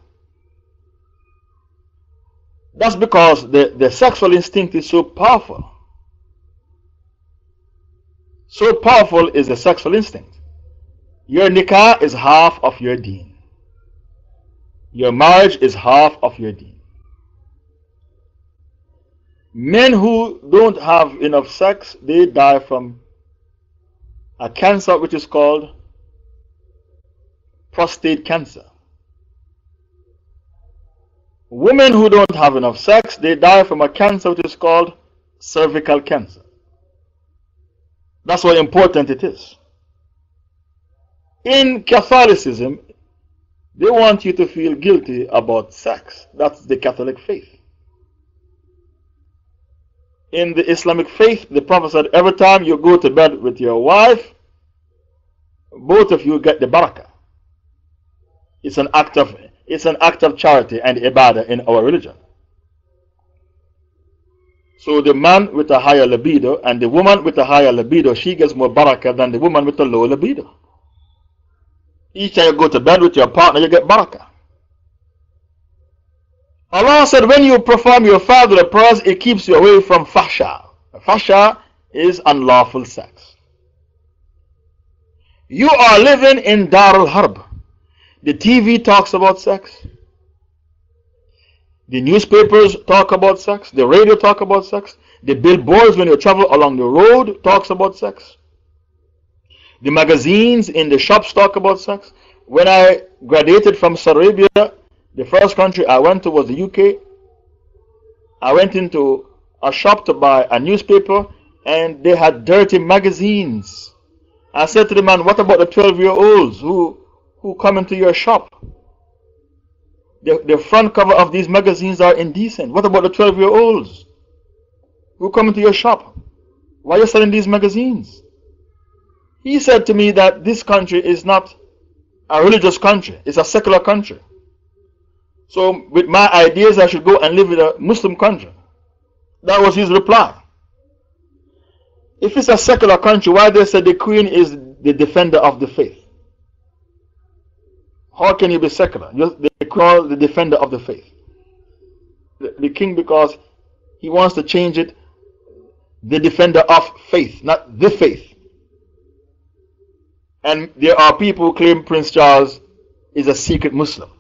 That's because the sexual instinct is so powerful. So powerful is the sexual instinct. Your nikah is half of your deen. Your marriage is half of your deen. Men who don't have enough sex, they die from a cancer which is called prostate cancer. Women who don't have enough sex, they die from a cancer which is called cervical cancer. That's how important it is. In Catholicism, they want you to feel guilty about sex. That's the Catholic faith. In the Islamic faith, the Prophet said, every time you go to bed with your wife, both of you get the barakah. It's an act of charity and ibadah in our religion. So the man with a higher libido and the woman with a higher libido, she gets more barakah than the woman with a low libido. Each time you go to bed with your partner, you get barakah. Allah said, when you perform your fatherly prayers, it keeps you away from fahsha. Fahsha is unlawful sex. You are living in Dar al-Harb. The TV talks about sex. The newspapers talk about sex. The radio talk about sex. The billboards when you travel along the road talks about sex. The magazines in the shops talk about sex. When I graduated from Saudi Arabia, the first country I went to was the UK. I went into a shop to buy a newspaper and they had dirty magazines. I said to the man, what about the 12-year-olds who come into your shop? The front cover of these magazines are indecent. What about the 12-year-olds who come into your shop? Why are you selling these magazines? He said to me that this country is not a religious country, it's a secular country. So with my ideas, I should go and live in a Muslim country. That was his reply. If it's a secular country, why they said the queen is the defender of the faith? How can you be secular? They call the defender of the faith. The king, because he wants to change it, the defender of faith, not the faith. And there are people who claim Prince Charles is a secret Muslim.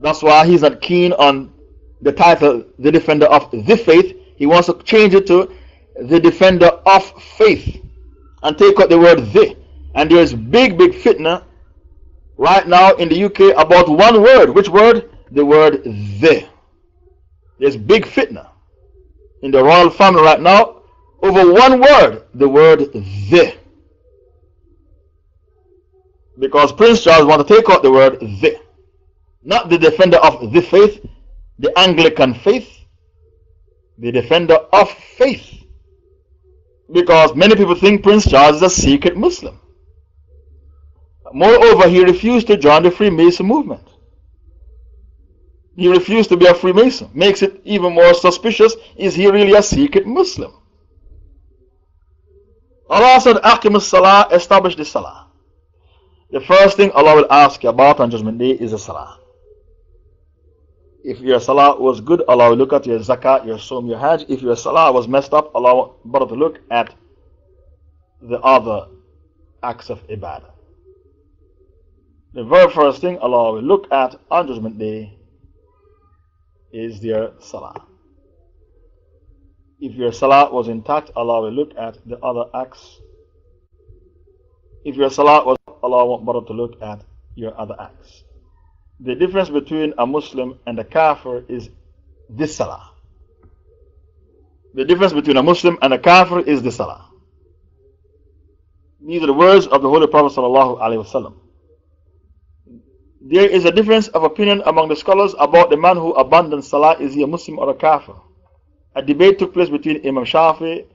That's why he's not keen on the title, the defender of the faith. He wants to change it to the defender of faith and take out the word the. And there's big fitna right now in the UK about one word. Which word? The word the. There's big fitna in the royal family right now over one word, the word the. Because Prince Charles wants to take out the word the. Not the defender of the faith, the Anglican faith, the defender of faith. Because many people think Prince Charles is a secret Muslim. Moreover, he refused to join the Freemason movement. He refused to be a Freemason. Makes it even more suspicious. Is he really a secret Muslim? Allah said, Aqim as-salah, establish the salah. The first thing Allah will ask you about on Judgment Day is the salah. If your salah was good, Allah will look at your zakat, your sawm, your hajj. If your salah was messed up, Allah will to look at the other acts of ibadah. The very first thing Allah will look at on Judgment Day is their salah. If your salah was intact, Allah will look at the other acts. If your salah was, Allah won't bother to look at your other acts. The difference between a Muslim and a kafir is this salah. The difference between a Muslim and a kafir is the salah. These are the words of the Holy Prophet ﷺ. There is a difference of opinion among the scholars about the man who abandons salah, is he a Muslim or a kafir. A debate took place between Imam Shafi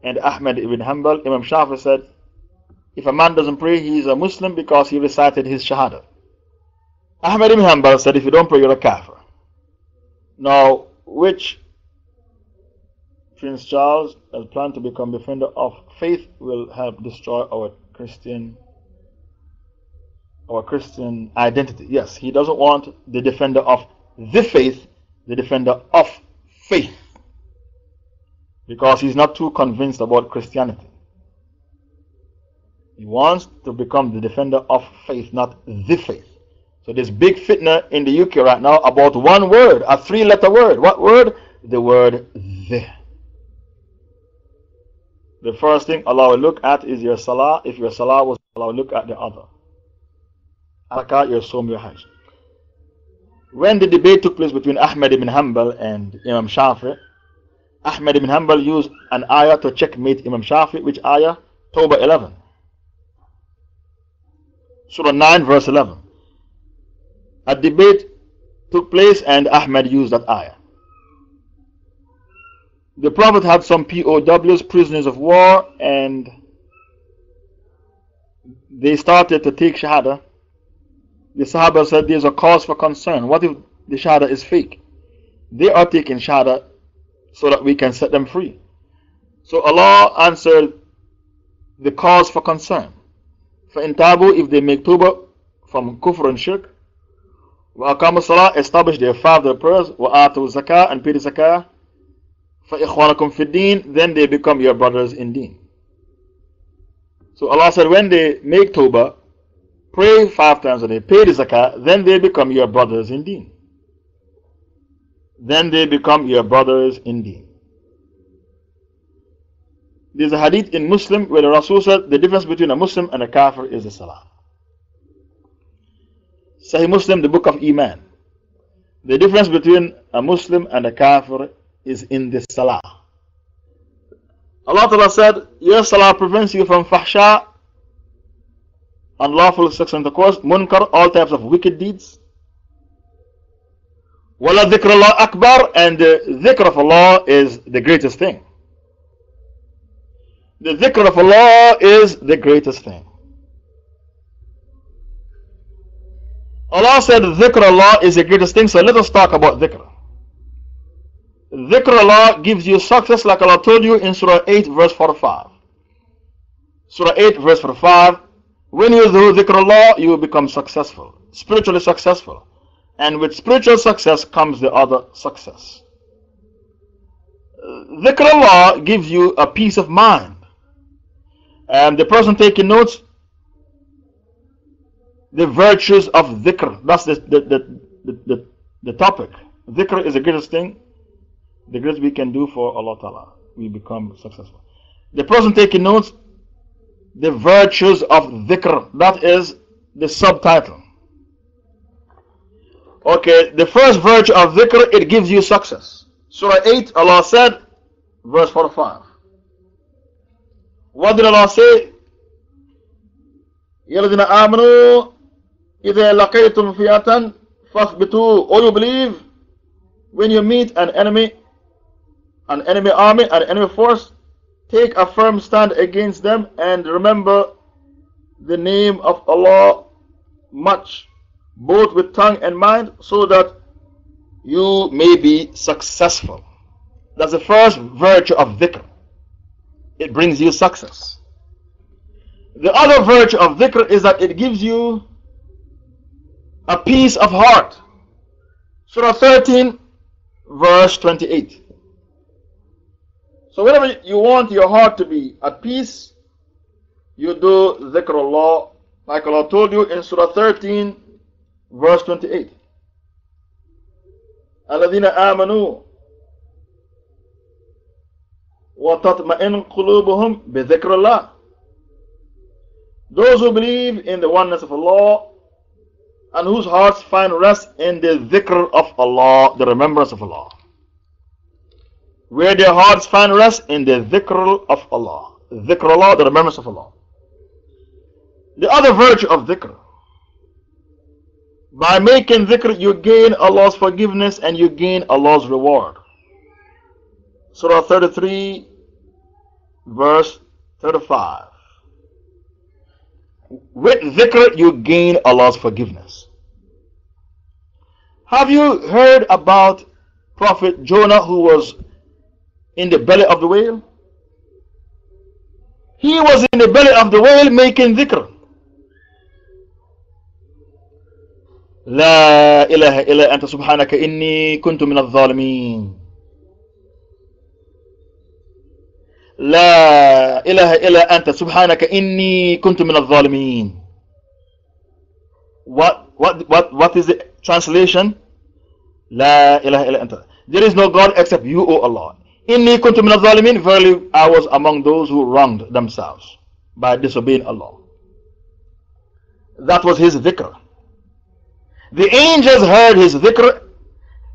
and Ahmad ibn Hanbal. Imam Shafi said, if a man doesn't pray, he is a Muslim because he recited his Shahada. Ahmad ibn Hanbal said, if you don't pray, you're a kafir. Now, which Prince Charles has planned to become defender of faith will help destroy our Christian identity. Yes, he doesn't want the defender of the faith, the defender of faith, because he's not too convinced about Christianity. He wants to become the defender of faith, not the faith. So there's big fitna in the UK right now about one word, a 3-letter word. What word? The word the. The first thing Allah will look at is your salah. If your salah was, Allah will look at the other. Zakat, your sawm, your hajj. When the debate took place between Ahmad ibn Hanbal and Imam Shafi, Ahmad ibn Hanbal used an ayah to checkmate Imam Shafi. Which ayah? Tawbah 11. Surah 9 verse 11. A debate took place and Ahmad used that ayah. The Prophet had some POWs, prisoners of war, and they started to take Shahada. The Sahaba said there's a cause for concern. What if the Shahada is fake? They are taking Shahada so that we can set them free. So Allah answered the cause for concern. فَإِن تَابُوا, if they make tawbah from kufr and shirk, وَأَقَامُوا الصَّلَاةَ, establish their 5 prayers, وَآتُوا الزَّكَاةَ, and pay the zakah, فَإِخْوَانَكُمْ فِي الدِّينِ, then they become your brothers in deen. So Allah said, when they make tawbah, pray 5 times a day, pay the zakah, then they become your brothers in deen. Then they become your brothers in deen. There's a hadith in Muslim where the Rasul said the difference between a Muslim and a kafir is the salah. Sahih Muslim, the book of Iman. The difference between a Muslim and a kafir is in the salah. Allah Ta'ala said, your salah prevents you from fahsha, unlawful sex intercourse, munkar, all types of wicked deeds. Wala dhikr Allah akbar, and the dhikr of Allah is the greatest thing. The dhikr of Allah is the greatest thing. Allah said dhikr Allah is the greatest thing, so let us talk about dhikr. Dhikr Allah gives you success, like Allah told you in Surah 8 verse 45. Surah 8 verse 45, when you do dhikr Allah, you will become successful, spiritually successful. And with spiritual success comes the other success. Dhikr Allah gives you a peace of mind. And the person taking notes, the virtues of dhikr, that's the topic. Dhikr is the greatest thing, the greatest we can do for Allah Ta'ala. We become successful. The person taking notes, the virtues of dhikr, that is the subtitle. Okay, the first virtue of dhikr, it gives you success. Surah 8, Allah said, verse 45. What did Allah say? يَا الَّذِينَ آمَنُوا إِذَا لَقَيْتُمْ فِئَةً فَاثْبِتُوا. Oh, you believe, when you meet an enemy army, an enemy force, take a firm stand against them and remember the name of Allah much, both with tongue and mind, so that you may be successful. That's the first virtue of dhikr. It brings you success. The other virtue of dhikr is that it gives you a peace of heart. Surah 13, verse 28. So whenever you want your heart to be at peace, you do dhikrullah, like Allah told you in Surah 13, verse 28. الَّذِينَ آمَنُوا وَتَطْمَئِنُّ قُلُوبُهُمْ بِذِكْرِ اللَّهِ. Those who believe in the oneness of Allah and whose hearts find rest in the dhikr of Allah, the remembrance of Allah. Where their hearts find rest in the dhikr of Allah. Dhikr Allah, the remembrance of Allah. The other virtue of dhikr. By making dhikr, you gain Allah's forgiveness and you gain Allah's reward. Surah 33, verse 35. With dhikr, you gain Allah's forgiveness. Have you heard about Prophet Jonah who was in the belly of the whale? He was in the belly of the whale making dhikr. لا إله إلا أنت سبحانك إني كنت من الظالمين. لا إله إلا أنت سبحانك إني كنت من الظالمين. What is the translation? لا إله إلا أنت. There is no God except you, O Allah. إني كنت من الظالمين. Verily, I was among those who wronged themselves by disobeying Allah. That was his dhikr. The angels heard his dhikr.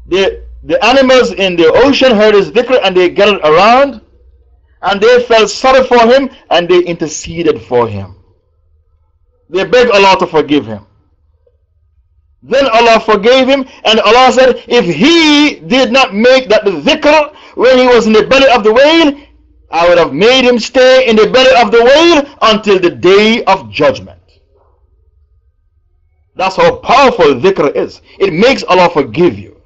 The animals in the ocean heard his dhikr and they gathered around and they felt sorry for him and they interceded for him. They begged Allah to forgive him. Then Allah forgave him and Allah said, if he did not make that dhikr when he was in the belly of the whale, I would have made him stay in the belly of the whale until the day of judgment. That's how powerful dhikr is. It makes Allah forgive you.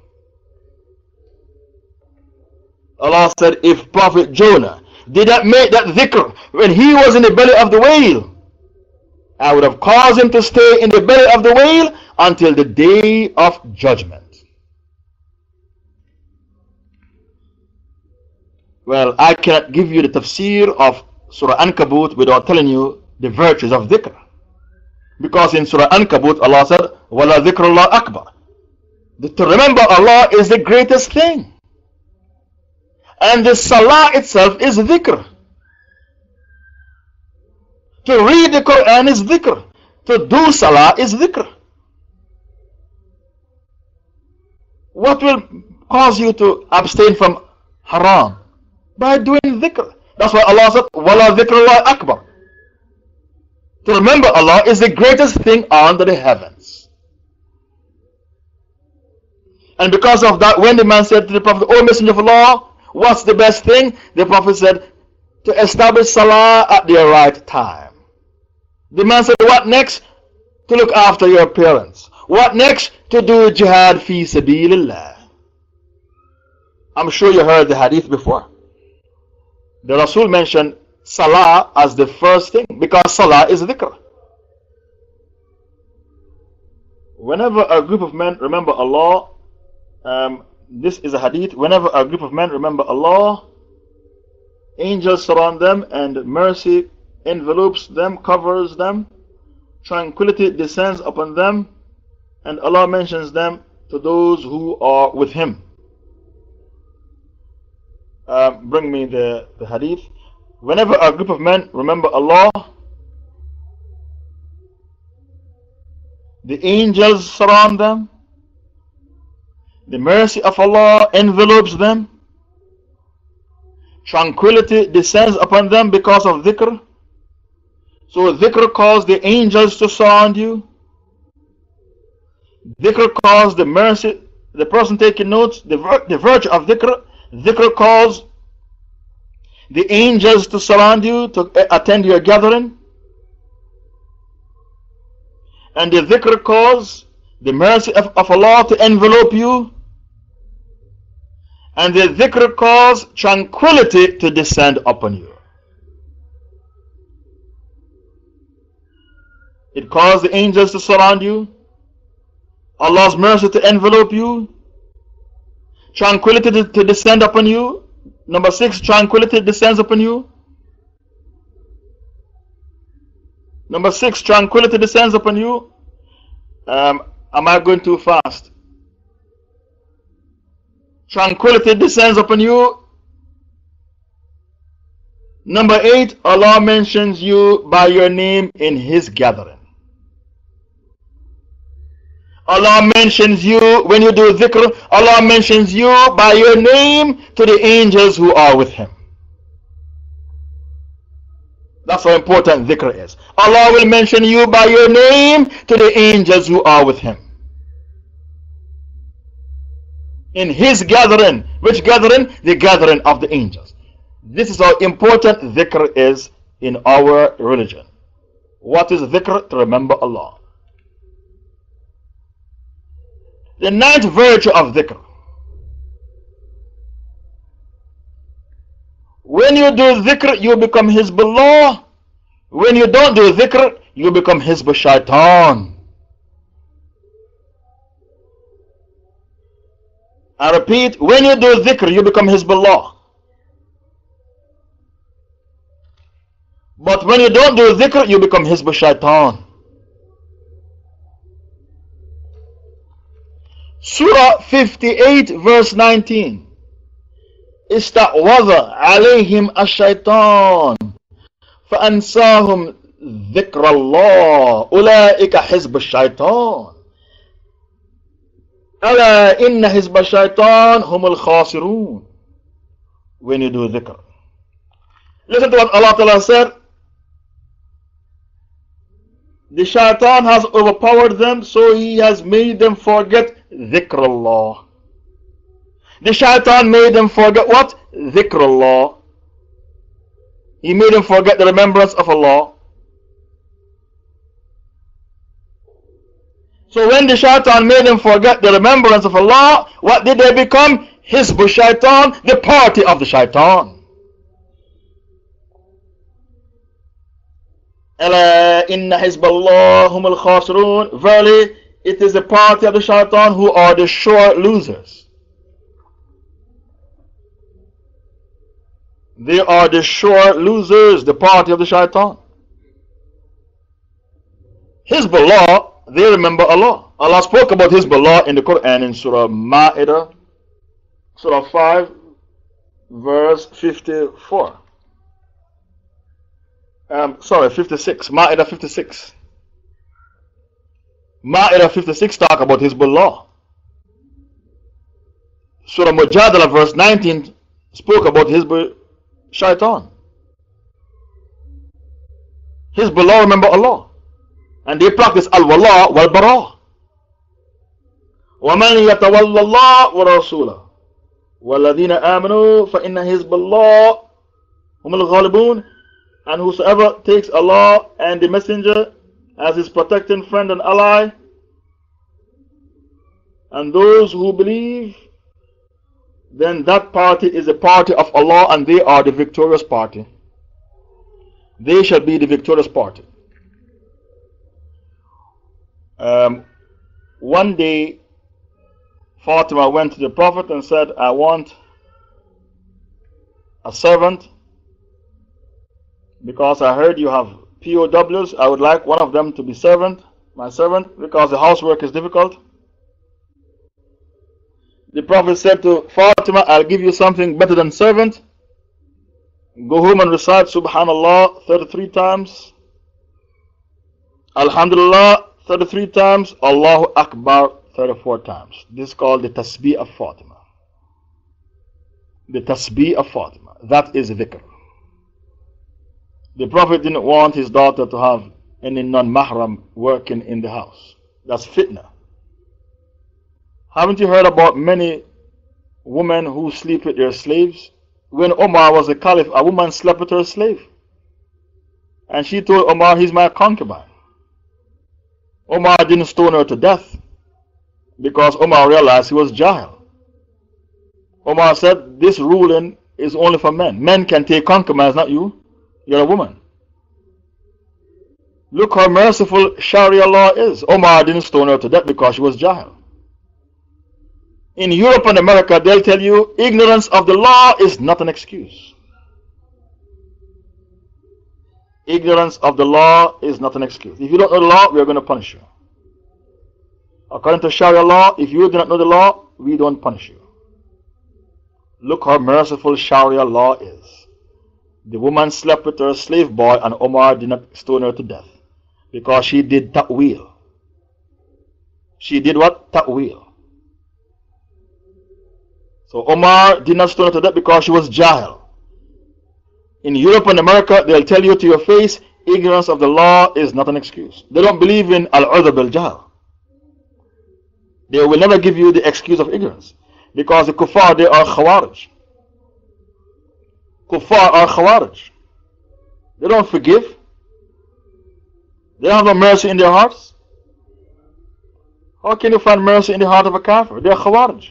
Allah said, if Prophet Jonah did not make that dhikr when he was in the belly of the whale, I would have caused him to stay in the belly of the whale until the day of judgment. Well, I cannot give you the tafseer of Surah Al-Ankabut without telling you the virtues of dhikr. Because in Surah Al-Ankabut, Allah said, وَلَا ذِكْرُ اللَّهِ أَكْبَرُ. To remember Allah is the greatest thing. And the salah itself is dhikr. To read the Quran is dhikr. To do salah is dhikr. What will cause you to abstain from haram? By doing dhikr. That's why Allah said, وَلَا ذِكْرُ اللَّهِ أَكْبَرُ. To remember Allah is the greatest thing under the heavens. And because of that, when the man said to the Prophet, O Messenger of Allah, what's the best thing? The Prophet said, to establish salah at the right time. The man said, what next? To look after your parents. What next? To do jihad fi sabilillah. I'm sure you heard the hadith before. The Rasul mentioned salah as the first thing because salah is dhikr. Whenever a group of men remember Allah, this is a hadith, whenever a group of men remember Allah, angels surround them and mercy envelopes them, covers them, tranquility descends upon them, and Allah mentions them to those who are with Him. Bring me the hadith. Whenever a group of men remember Allah, the angels surround them, the mercy of Allah envelopes them, tranquility descends upon them because of dhikr. So dhikr calls the angels to surround you. Dhikr calls the mercy, the person taking notes, the virtue of dhikr. Dhikr calls the angels to surround you, to attend your gathering. And the dhikr calls the mercy of Allah to envelop you. And the dhikr calls tranquility to descend upon you. It calls the angels to surround you, Allah's mercy to envelop you, tranquility to descend upon you. Number 6, tranquility descends upon you. Number 6, tranquility descends upon you. Am I going too fast? Tranquility descends upon you. Number 8, Allah mentions you by your name in His gathering. Allah mentions you when you do dhikr. Allah mentions you by your name to the angels who are with Him. That's how important dhikr is. Allah will mention you by your name to the angels who are with Him. In His gathering. Which gathering? The gathering of the angels. This is how important dhikr is in our religion. What is dhikr? To remember Allah. The 9th virtue of dhikr. When you do dhikr, you become Hizbullah. When you don't do dhikr, you become Hizb Shaitan. I repeat, when you do dhikr, you become Hizbullah. But when you don't do dhikr, you become Hizb Shaitan. Surah 58 verse 19. استعوذ عليهم الشيطان فأنساهم ذكر الله أولئك حزب الشيطان ألا إن حزب الشيطان هم الخاسرون. When you do dhikr, listen to what Allah Ta'ala said. The shaitan has overpowered them, so he has made them forget dhikr Allah. The shaitan made them forget what? Dhikr Allah. He made them forget the remembrance of Allah. So when the shaitan made them forget the remembrance of Allah, what did they become? Hizb Shaitan, the party of the shaitan. ألا إن حزب الله هم الخاسرون. Verily, it is the party of the shaitan who are the sure losers. They are the sure losers, the party of the shaitan. Hizbullah, they remember Allah. Allah spoke about Hizbullah in the Quran in Surah Ma'idah, Surah 5, verse 54. Sorry, 56. Ma'idah 56. Ma'idah 56 talk about Hizbullah. Surah Mujadala verse 19 spoke about Hizb Shaitan. Hizbullah remember Allah. And they practice al-wala wal-bara. وَمَنْ يَتَوَلَّ اللَّهَ وَرَسُولَهُ وَالَّذِينَ آمَنُوا فَإِنَّ حِزْبَ اللَّهِ هُمُ الْغَالِبُونَ. And whosoever takes Allah and the Messenger as his protecting friend and ally, and those who believe, then that party is a party of Allah, and they are the victorious party. They shall be the victorious party. One day, Fatima went to the Prophet and said, I want a servant, because I heard you have POWs. I would like one of them to be my servant, because the housework is difficult. The Prophet said to Fatima, I'll give you something better than servant. Go home and recite Subhanallah 33 times, Alhamdulillah 33 times, Allahu Akbar 34 times. This is called the Tasbih of Fatima. The Tasbih of Fatima. That is dhikr. The Prophet didn't want his daughter to have any non-mahram working in the house. That's fitna. Haven't you heard about many women who sleep with their slaves? When Omar was a caliph, a woman slept with her slave. And she told Omar, he's my concubine. Omar didn't stone her to death, because Omar realized he was jahil. Omar said, this ruling is only for men. Men can take concubines, not you. You're a woman. Look how merciful Sharia law is. Omar didn't stone her to death because she was jahil. In Europe and America, they'll tell you ignorance of the law is not an excuse. Ignorance of the law is not an excuse. If you don't know the law, we are going to punish you. According to Sharia law, if you do not know the law, we don't punish you. Look how merciful Sharia law is. The woman slept with her slave boy and Omar did not stone her to death because she did ta'wil. She did what? Ta'wil. So Omar did not stone her to death because she was jahil. In Europe and America, they'll tell you to your face, ignorance of the law is not an excuse. They don't believe in al-udhr bil-jahl. They will never give you the excuse of ignorance. Because the kuffar, they are khawarij. Kuffar are khawarij. They don't forgive. They don't have no mercy in their hearts. How can you find mercy in the heart of a kafir? They are khawarij.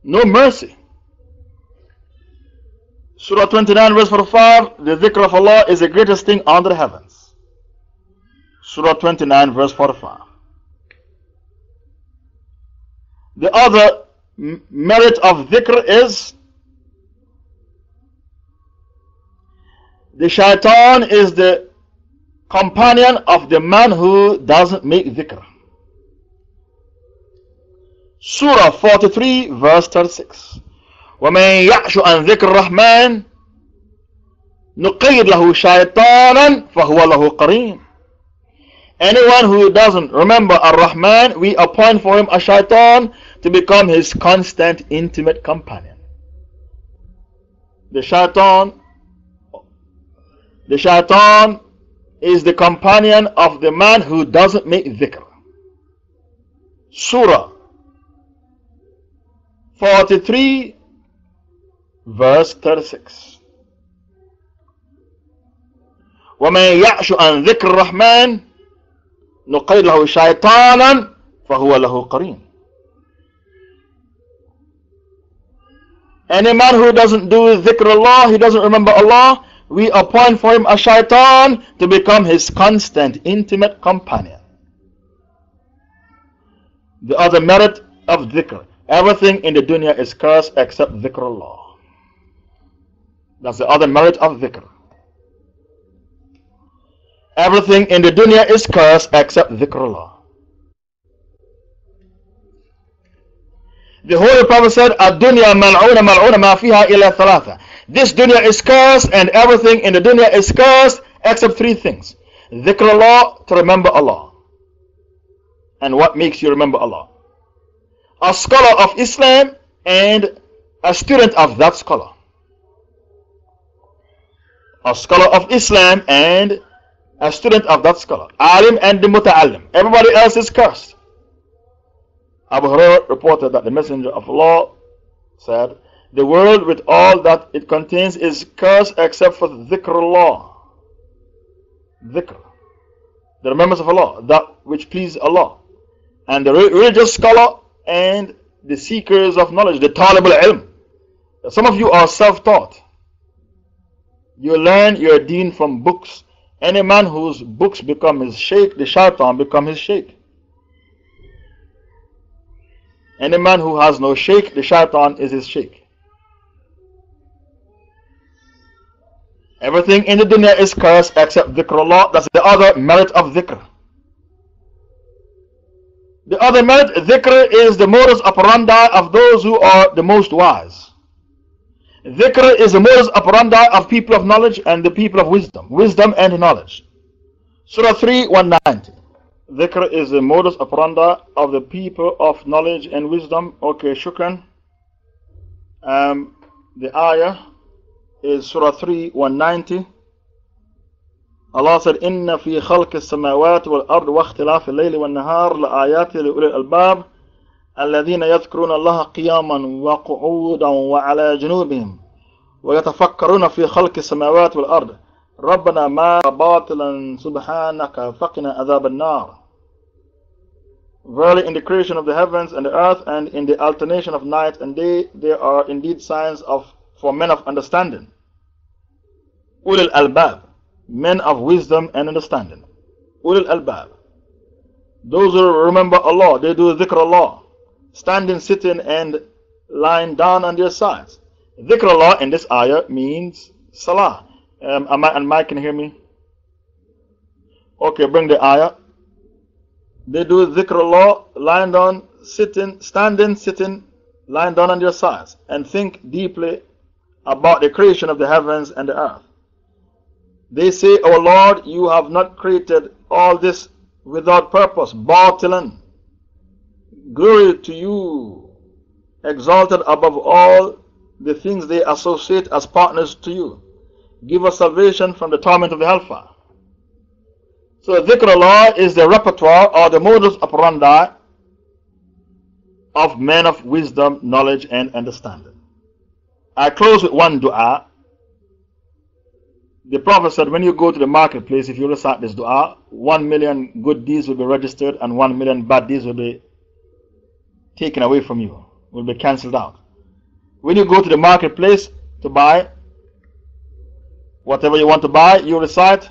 No mercy. Surah 29 verse 45, the dhikr of Allah is the greatest thing under the heavens. Surah 29 verse 45. The other merit of dhikr is the shaitan is the companion of the man who doesn't make dhikr. Surah 43 verse 36. وَمَنْ يَعْشُ عَنْ ذِكْرِ الرَّحْمَنِ نُقَيِّدْ لَهُ شَيْطَانًا فَهُوَ لَهُ قَرِينٌ. Anyone who doesn't remember Ar-Rahman, we appoint for him a shaitan to become his constant, intimate companion. The shaitan is the companion of the man who doesn't make dhikr. Surah 43 verse 36. وَمَنْ يَعْشُ عَنْ ذِكْرِ الرَّحْمَنِ نُقَيِّدْ لَهُ شَيْطَانًا فَهُوَ لَهُ قَرِينٌ. Any man who doesn't do dhikr Allah, he doesn't remember Allah, we appoint for him a shaitan to become his constant, intimate companion. The other merit of dhikr, everything in the dunya is cursed except dhikr Allah. That's the other merit of dhikr. Everything in the dunya is cursed except dhikr Allah. The Holy Prophet said, Ad-dunya mal'una mal'una ma fiha illa thalatha. This dunya is cursed and everything in the dunya is cursed except three things. Dhikr Allah, to remember Allah. And what makes you remember Allah? A scholar of Islam and a student of that scholar. A scholar of Islam and a student of that scholar. Alim and the muta'allim. Everybody else is cursed. Abu Hurairah reported that the Messenger of Allah said, the world with all that it contains is cursed except for dhikr Allah. Dhikr. The remembrance of Allah, that which pleases Allah. And the religious scholar and the seekers of knowledge, the talib al-ilm. Some of you are self-taught. You learn your deen from books. Any man whose books become his sheikh, the shaitan become his sheikh. Any man who has no sheikh, the shaitan is his sheikh. Everything in the dunya is cursed except dhikr Allah. That's the other merit of dhikr. The other merit, dhikr, is the modus operandi of those who are the most wise. Dhikr is the modus operandi of people of knowledge and the people of wisdom. Wisdom and knowledge. Surah 3, 190. Dhikr is the modus operandi of the people of knowledge and wisdom. Okay, shukran. The ayah is Surah 3, 190. Allah said, Inna fi khalq as-samawati wal-ard wa ikhtilaf al-layli wal-nahar la-ayati li-ulil albab alladhina yadhkuruna Allah qiyaman wa qu'udan wa ala junubihim wa yatafakkaruna fi khalq as-samawati wal-ard Rabbana ma batilan subhanaka faqina adhab an-nar. Verily in the creation of the heavens and the earth and in the alternation of night and day there are indeed signs for men of understanding. Ulil albab, men of wisdom and understanding. Ulil albab, those who remember Allah, they do dhikr Allah. standing, sitting, and lying down on their sides. Dhikrullah in this ayah means salah. And Mike can hear me? Okay, bring the ayah. They do dhikrullah, lying down, sitting, standing, sitting, lying down on their sides, and think deeply about the creation of the heavens and the earth. They say, O Lord, you have not created all this without purpose, batilan. Glory to you, exalted above all the things they associate as partners to you. Give us salvation from the torment of the hellfire. So dhikrullah is the repertoire or the modus operandi of men of wisdom, knowledge, and understanding. I close with one dua. The Prophet said, when you go to the marketplace, if you recite this dua, 1 million good deeds will be registered and 1 million bad deeds will be taken away from you, will be cancelled out. When you go to the marketplace to buy whatever you want to buy, you recite,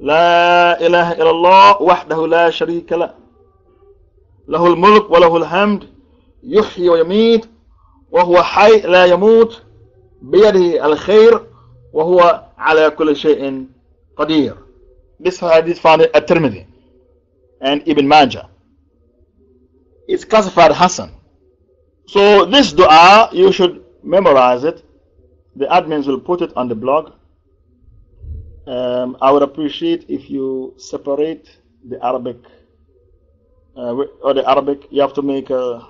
La ilaha illallah wahdahu la sharika la. Lahul mulk wa lahul hamd, yuhyi wa yamit, wa huwa hay la yamut, biyadihi al khair, wa huwa ala kulli shay'in qadir. This hadith found at Tirmidhi and Ibn Majah. It's classified Hasan. So this dua, you should memorize it. The admins will put it on the blog. I would appreciate if you separate the Arabic or the Arabic. You have to make a,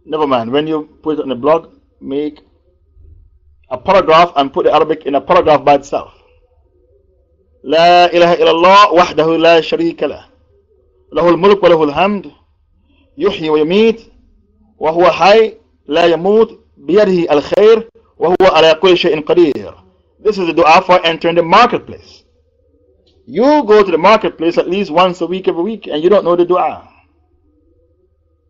never mind, when you put it on the blog, make a paragraph and put the Arabic in a paragraph by itself. La ilaha illallah wahdahu la sharika lah, lahul mulk wa lahul hamd, yuhyi wa yamit, wa huwa hay la yamut, biyadihi al khair, wa huwa ala kulli shay'in qadir. This is the dua for entering the marketplace. You go to the marketplace at least once a week, every week, and you don't know the dua.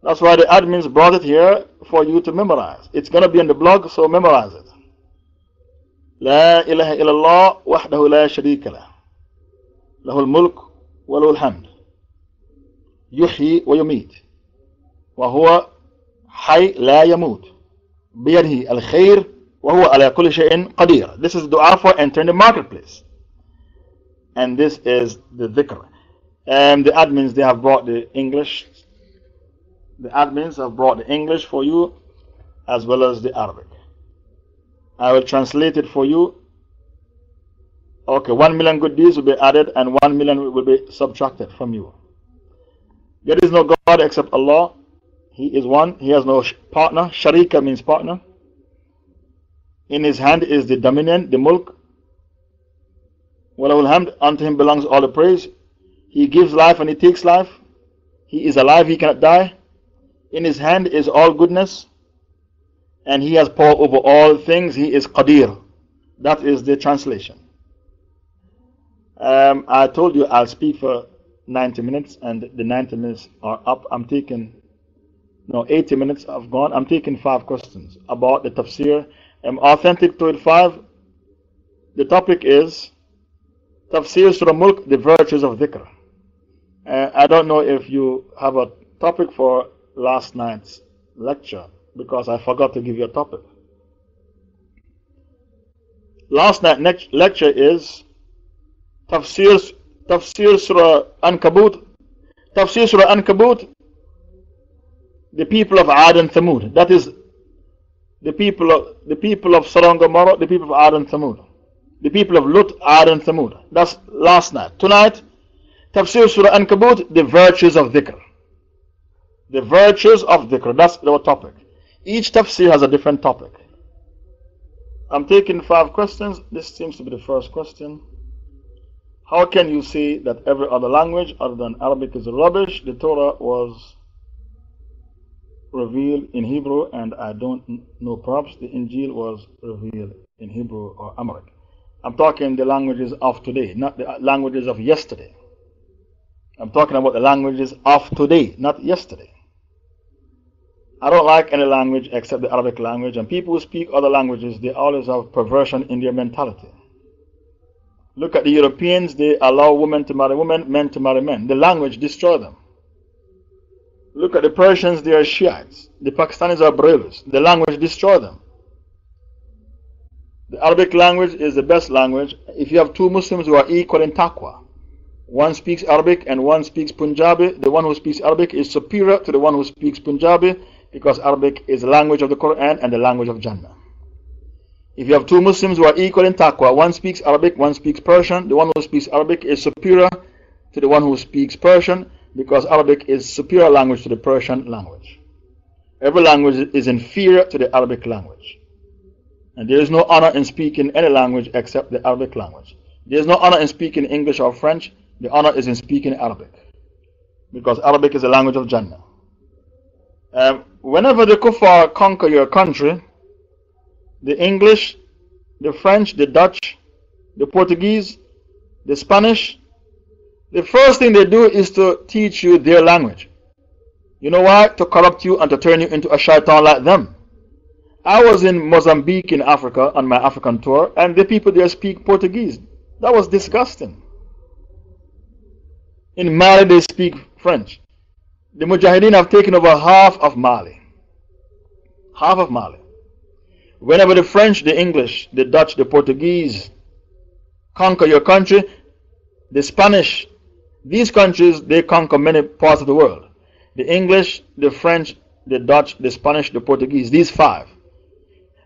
That's why the admins brought it here for you to memorize. It's going to be on the blog, so memorize it. La ilaha illallah wahdahu la sharika lah, lahul mulk wa lahul hamd, yuhyi wa yumit, wa huwa hay la yamut, biyadihi al khair, wa huwa ala kulli shay'in qadir. This is dua for entering the marketplace. And this is the dhikr. And the admins, they have brought the English. The admins have brought the English for you as well as the Arabic. I will translate it for you. Okay, 1 million good deeds will be added and 1 million will be subtracted from you. There is no God except Allah. He is one. He has no partner. Sharika means partner. In his hand is the dominion, the mulk. Walahul hamd, unto him belongs all the praise. He gives life and he takes life. He is alive, he cannot die. In his hand is all goodness. And he has power over all things. He is Qadir. That is the translation. I told you I'll speak for 90 minutes, and the 90 minutes are up. I'm taking, no, 80 minutes have gone. I'm taking 5 questions about the Tafseer. Authentic to it 5. The topic is Tafseer Surah Mulk, the virtues of Dhikr. I don't know if you have a topic for last night's lecture, because I forgot to give you a topic. Last night's lecture is Tafseer Surah Al-Ankabut. Tafseer Surah Al-Ankabut, the people of Ad and Thamud. That is the people of Surah and Gomorrah, the people of Ad and Thamud. The people of Lut, Ad and Thamud. That's last night. Tonight, Tafseer Surah Al-Ankabut, the virtues of Dhikr. The virtues of Dhikr. That's our topic. Each tafsir has a different topic. I'm taking 5 questions. This seems to be the first question. How can you say that every other language other than Arabic is rubbish? The Torah was revealed in Hebrew, and I don't know, perhaps the Injil was revealed in Hebrew or Amharic. I'm talking the languages of today, not the languages of yesterday. I'm talking about the languages of today, not yesterday. I don't like any language except the Arabic language, and people who speak other languages, they always have perversion in their mentality. Look at the Europeans, they allow women to marry women, men to marry men. The language destroys them. Look at the Persians, they are Shiites. The Pakistanis are Brahmins. The language destroyed them. The Arabic language is the best language. If you have two Muslims who are equal in taqwa, one speaks Arabic and one speaks Punjabi, the one who speaks Arabic is superior to the one who speaks Punjabi, because Arabic is the language of the Quran and the language of Jannah. If you have two Muslims who are equal in taqwa, one speaks Arabic, one speaks Persian, the one who speaks Arabic is superior to the one who speaks Persian, because Arabic is superior language to the Persian language. Every language is inferior to the Arabic language. And there is no honor in speaking any language except the Arabic language. There is no honor in speaking English or French. The honor is in speaking Arabic, because Arabic is the language of Jannah. Whenever the kuffar conquer your country, the English, the French, the Dutch, the Portuguese, the Spanish, the first thing they do is to teach you their language. You know why? To corrupt you and to turn you into a shaitan like them. I was in Mozambique in Africa on my African tour, and the people there speak Portuguese. That was disgusting. In Mali they speak French. The Mujahideen have taken over half of Mali. Half of Mali. Whenever the French, the English, the Dutch, the Portuguese conquer your country, the Spanish, these countries, they conquer many parts of the world. The English, the French, the Dutch, the Spanish, the Portuguese, these five.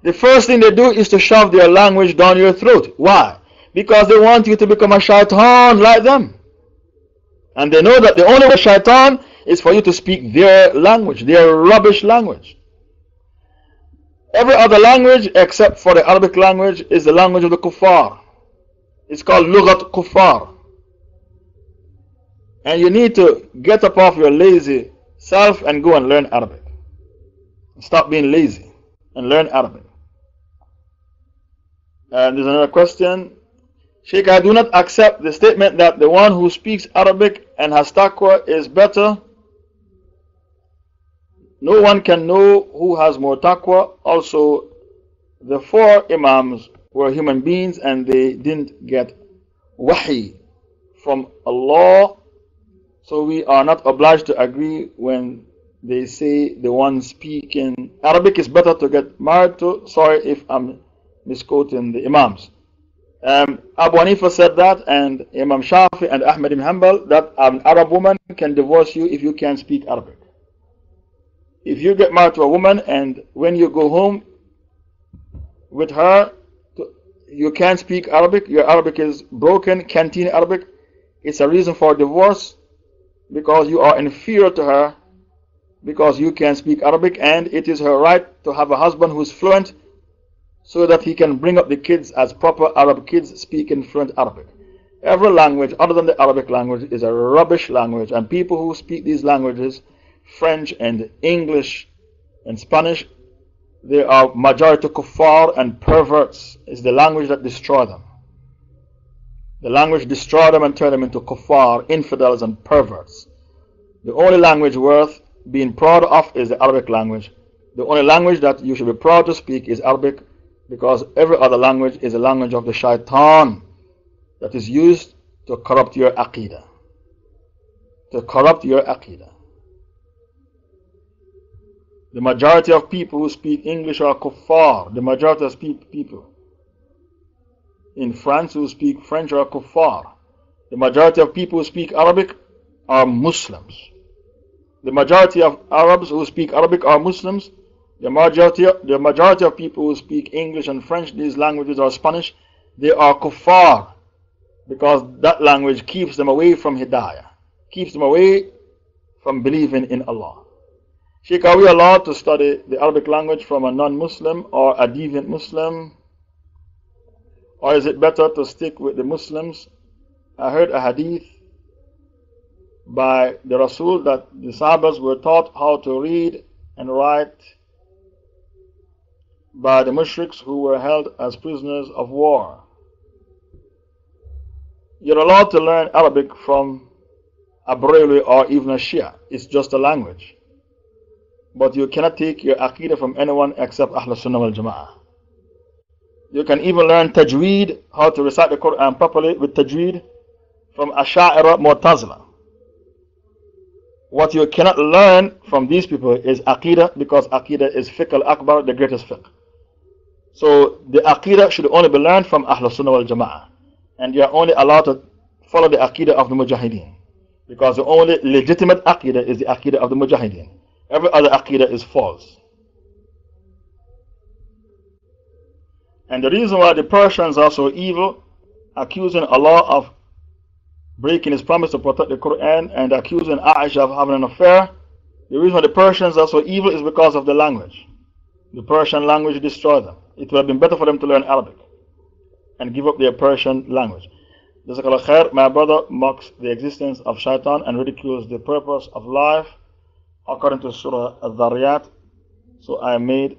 The first thing they do is to shove their language down your throat. Why? Because they want you to become a shaitan like them. And they know that the only way shaitan is for you to speak their language, their rubbish language. Every other language except for the Arabic language is the language of the kuffar. It's called Lughat Kuffar. And you need to get up off your lazy self and go and learn Arabic. Stop being lazy and learn Arabic. And there's another question. Sheikh, I do not accept the statement that the one who speaks Arabic and has taqwa is better. No one can know who has more taqwa. Also, the four Imams were human beings and they didn't get wahi from Allah. So we are not obliged to agree when they say the one speaking Arabic is better to get married to. Sorry if I'm misquoting the Imams. Abu Hanifa said that, and Imam Shafi and Ahmad ibn Hanbal, that an Arab woman can divorce you if you can't speak Arabic. If you get married to a woman and when you go home with her, you can't speak Arabic, your Arabic is broken, canteen Arabic, it's a reason for divorce, because you are inferior to her, because you can't speak Arabic, and it is her right to have a husband who is fluent, so that he can bring up the kids as proper Arab kids speaking fluent Arabic. Every language other than the Arabic language is a rubbish language, and people who speak these languages, French and English and Spanish, they are majority kuffar and perverts. It's the language that destroys them. The language destroys them and turns them into kuffar, infidels and perverts. The only language worth being proud of is the Arabic language. The only language that you should be proud to speak is Arabic, because every other language is a language of the shaitan that is used to corrupt your aqidah. To corrupt your aqidah. The majority of people who speak English are kuffar. The majority of people in France who speak French are kuffar. The majority of people who speak Arabic are Muslims. The majority of Arabs who speak Arabic are Muslims. The majority of people who speak English and French, these languages are Spanish, they are kuffar, because that language keeps them away from Hidayah, keeps them away from believing in Allah. Sheikh, are we allowed to study the Arabic language from a non-Muslim or a deviant Muslim? Or is it better to stick with the Muslims? I heard a hadith by the Rasul that the Sahabas were taught how to read and write by the mushriks who were held as prisoners of war. You're allowed to learn Arabic from a Brahmi or even a Shia. It's just a language. But you cannot take your aqidah from anyone except Ahl Sunnah wal Jama'ah. You can even learn tajweed, how to recite the Quran properly with tajweed, from Asha'ira Mu'tazila. What you cannot learn from these people is Aqidah, because Aqidah is Fiqh al-Akbar, the greatest fiqh. So the Aqidah should only be learned from Ahlul Sunnah wal Jama'ah. And you are only allowed to follow the Aqidah of the Mujahideen, because the only legitimate Aqidah is the Aqidah of the Mujahideen. Every other Aqidah is false. And the reason why the Persians are so evil, accusing Allah of breaking His promise to protect the Quran and accusing Aisha of having an affair, the reason why the Persians are so evil is because of the language. The Persian language destroyed them. It would have been better for them to learn Arabic and give up their Persian language. Jazakallah khair. My brother mocks the existence of Shaitan and ridicules the purpose of life according to Surah Al-Dhariyat. So I made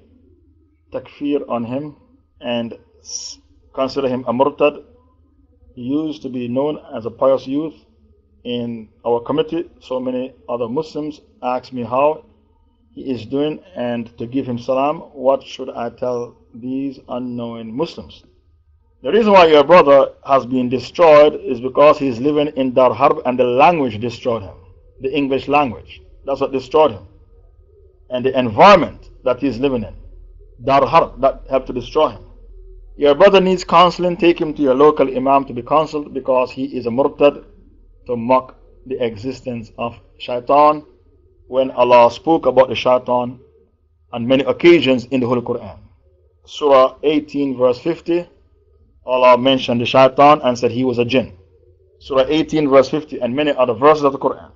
takfir on him and consider him a murtad. He used to be known as a pious youth in our community. So many other Muslims ask me how he is doing and to give him salam. What should I tell these unknowing Muslims? The reason why your brother has been destroyed is because he is living in Dar Harb and the language destroyed him. The English language. That's what destroyed him. And the environment that he is living in. Dar Harb, that helped to destroy him. Your brother needs counseling. Take him to your local imam to be counseled, because he is a murtad to mock the existence of Shaitan, when Allah spoke about the Shaitan on many occasions in the Holy Quran. Surah 18 verse 50, Allah mentioned the Shaitan and said he was a jinn. Surah 18 verse 50 and many other verses of the Quran.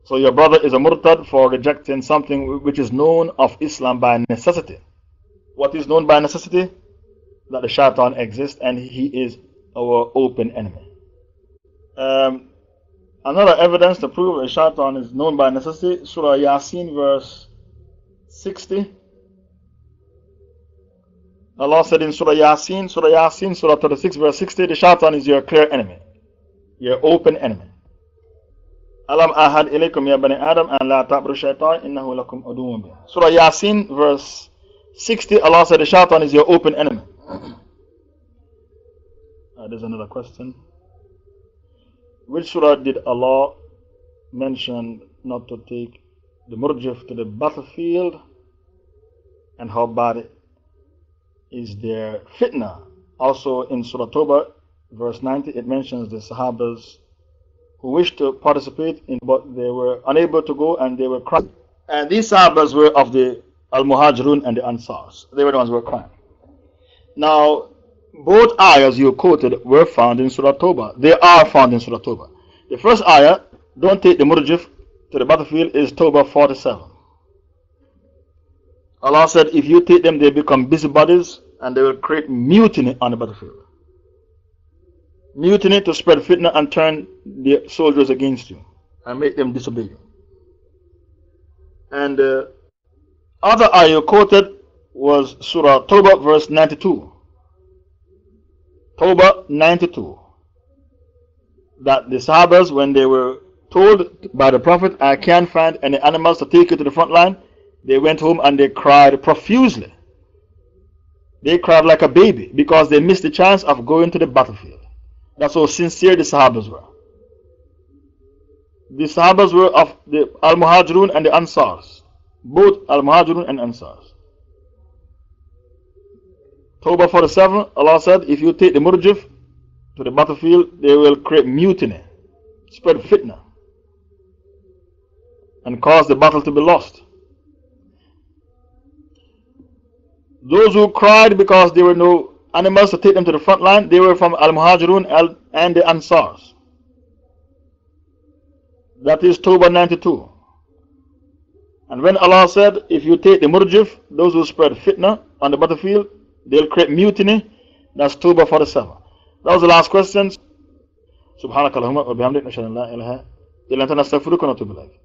So your brother is a murtad for rejecting something which is known of Islam by necessity. What is known by necessity? That the Shaitan exists and he is our open enemy. Another evidence to prove that the Shaitan is known by necessity, Surah Yasin verse 60. Allah said in Surah Yasin, Surah 36 verse 60, the Shaitan is your clear enemy, your open enemy. Alam ahad ilaykum ya bani Adam an la ta'budu shaitan innahu lakum aduwwun mubin. Surah Yasin verse 60, Allah said the Shaitan is your open enemy. There's another question. Which surah did Allah mention not to take the murjif to the battlefield, and how bad is their fitna? Also in Surah Tawbah verse 90, it mentions the Sahabas who wished to participate in, but they were unable to go and they were crying. And these Sahabas were of the Al-Muhajirun and the Ansars. They were the ones who were crying. Now, both ayahs you quoted were found in Surah Tawbah. They are found in Surah Tawbah. The first ayah, don't take the murjif to the battlefield, is Tawbah 47. Allah said, if you take them, they become busybodies and they will create mutiny on the battlefield. Mutiny to spread fitna and turn the soldiers against you and make them disobey you. And the other ayah you quoted was Surah Tawbah verse 92. Tawbah 92. That the Sahabas, when they were told by the Prophet, I can't find any animals to take you to the front line, they went home and they cried profusely. They cried like a baby because they missed the chance of going to the battlefield. That's how sincere the Sahabas were. The Sahabas were of the Al-Muhajirun and the Ansars. Both Al-Muhajirun and Ansars. Tawbah 47, Allah said, if you take the murjif to the battlefield, they will create mutiny, spread fitna, and cause the battle to be lost. Those who cried because there were no animals to take them to the front line, they were from Al-Muhajirun and the Ansars. That is Tawbah 92. And when Allah said, if you take the murjif, those who spread fitna on the battlefield, they'll create mutiny, that's Tawbah 47. That was the last question. Subhanakallahumma wa bihamdik, nashhadu an la ilaha illa anta nastaghfiruka wa natubu ilayk.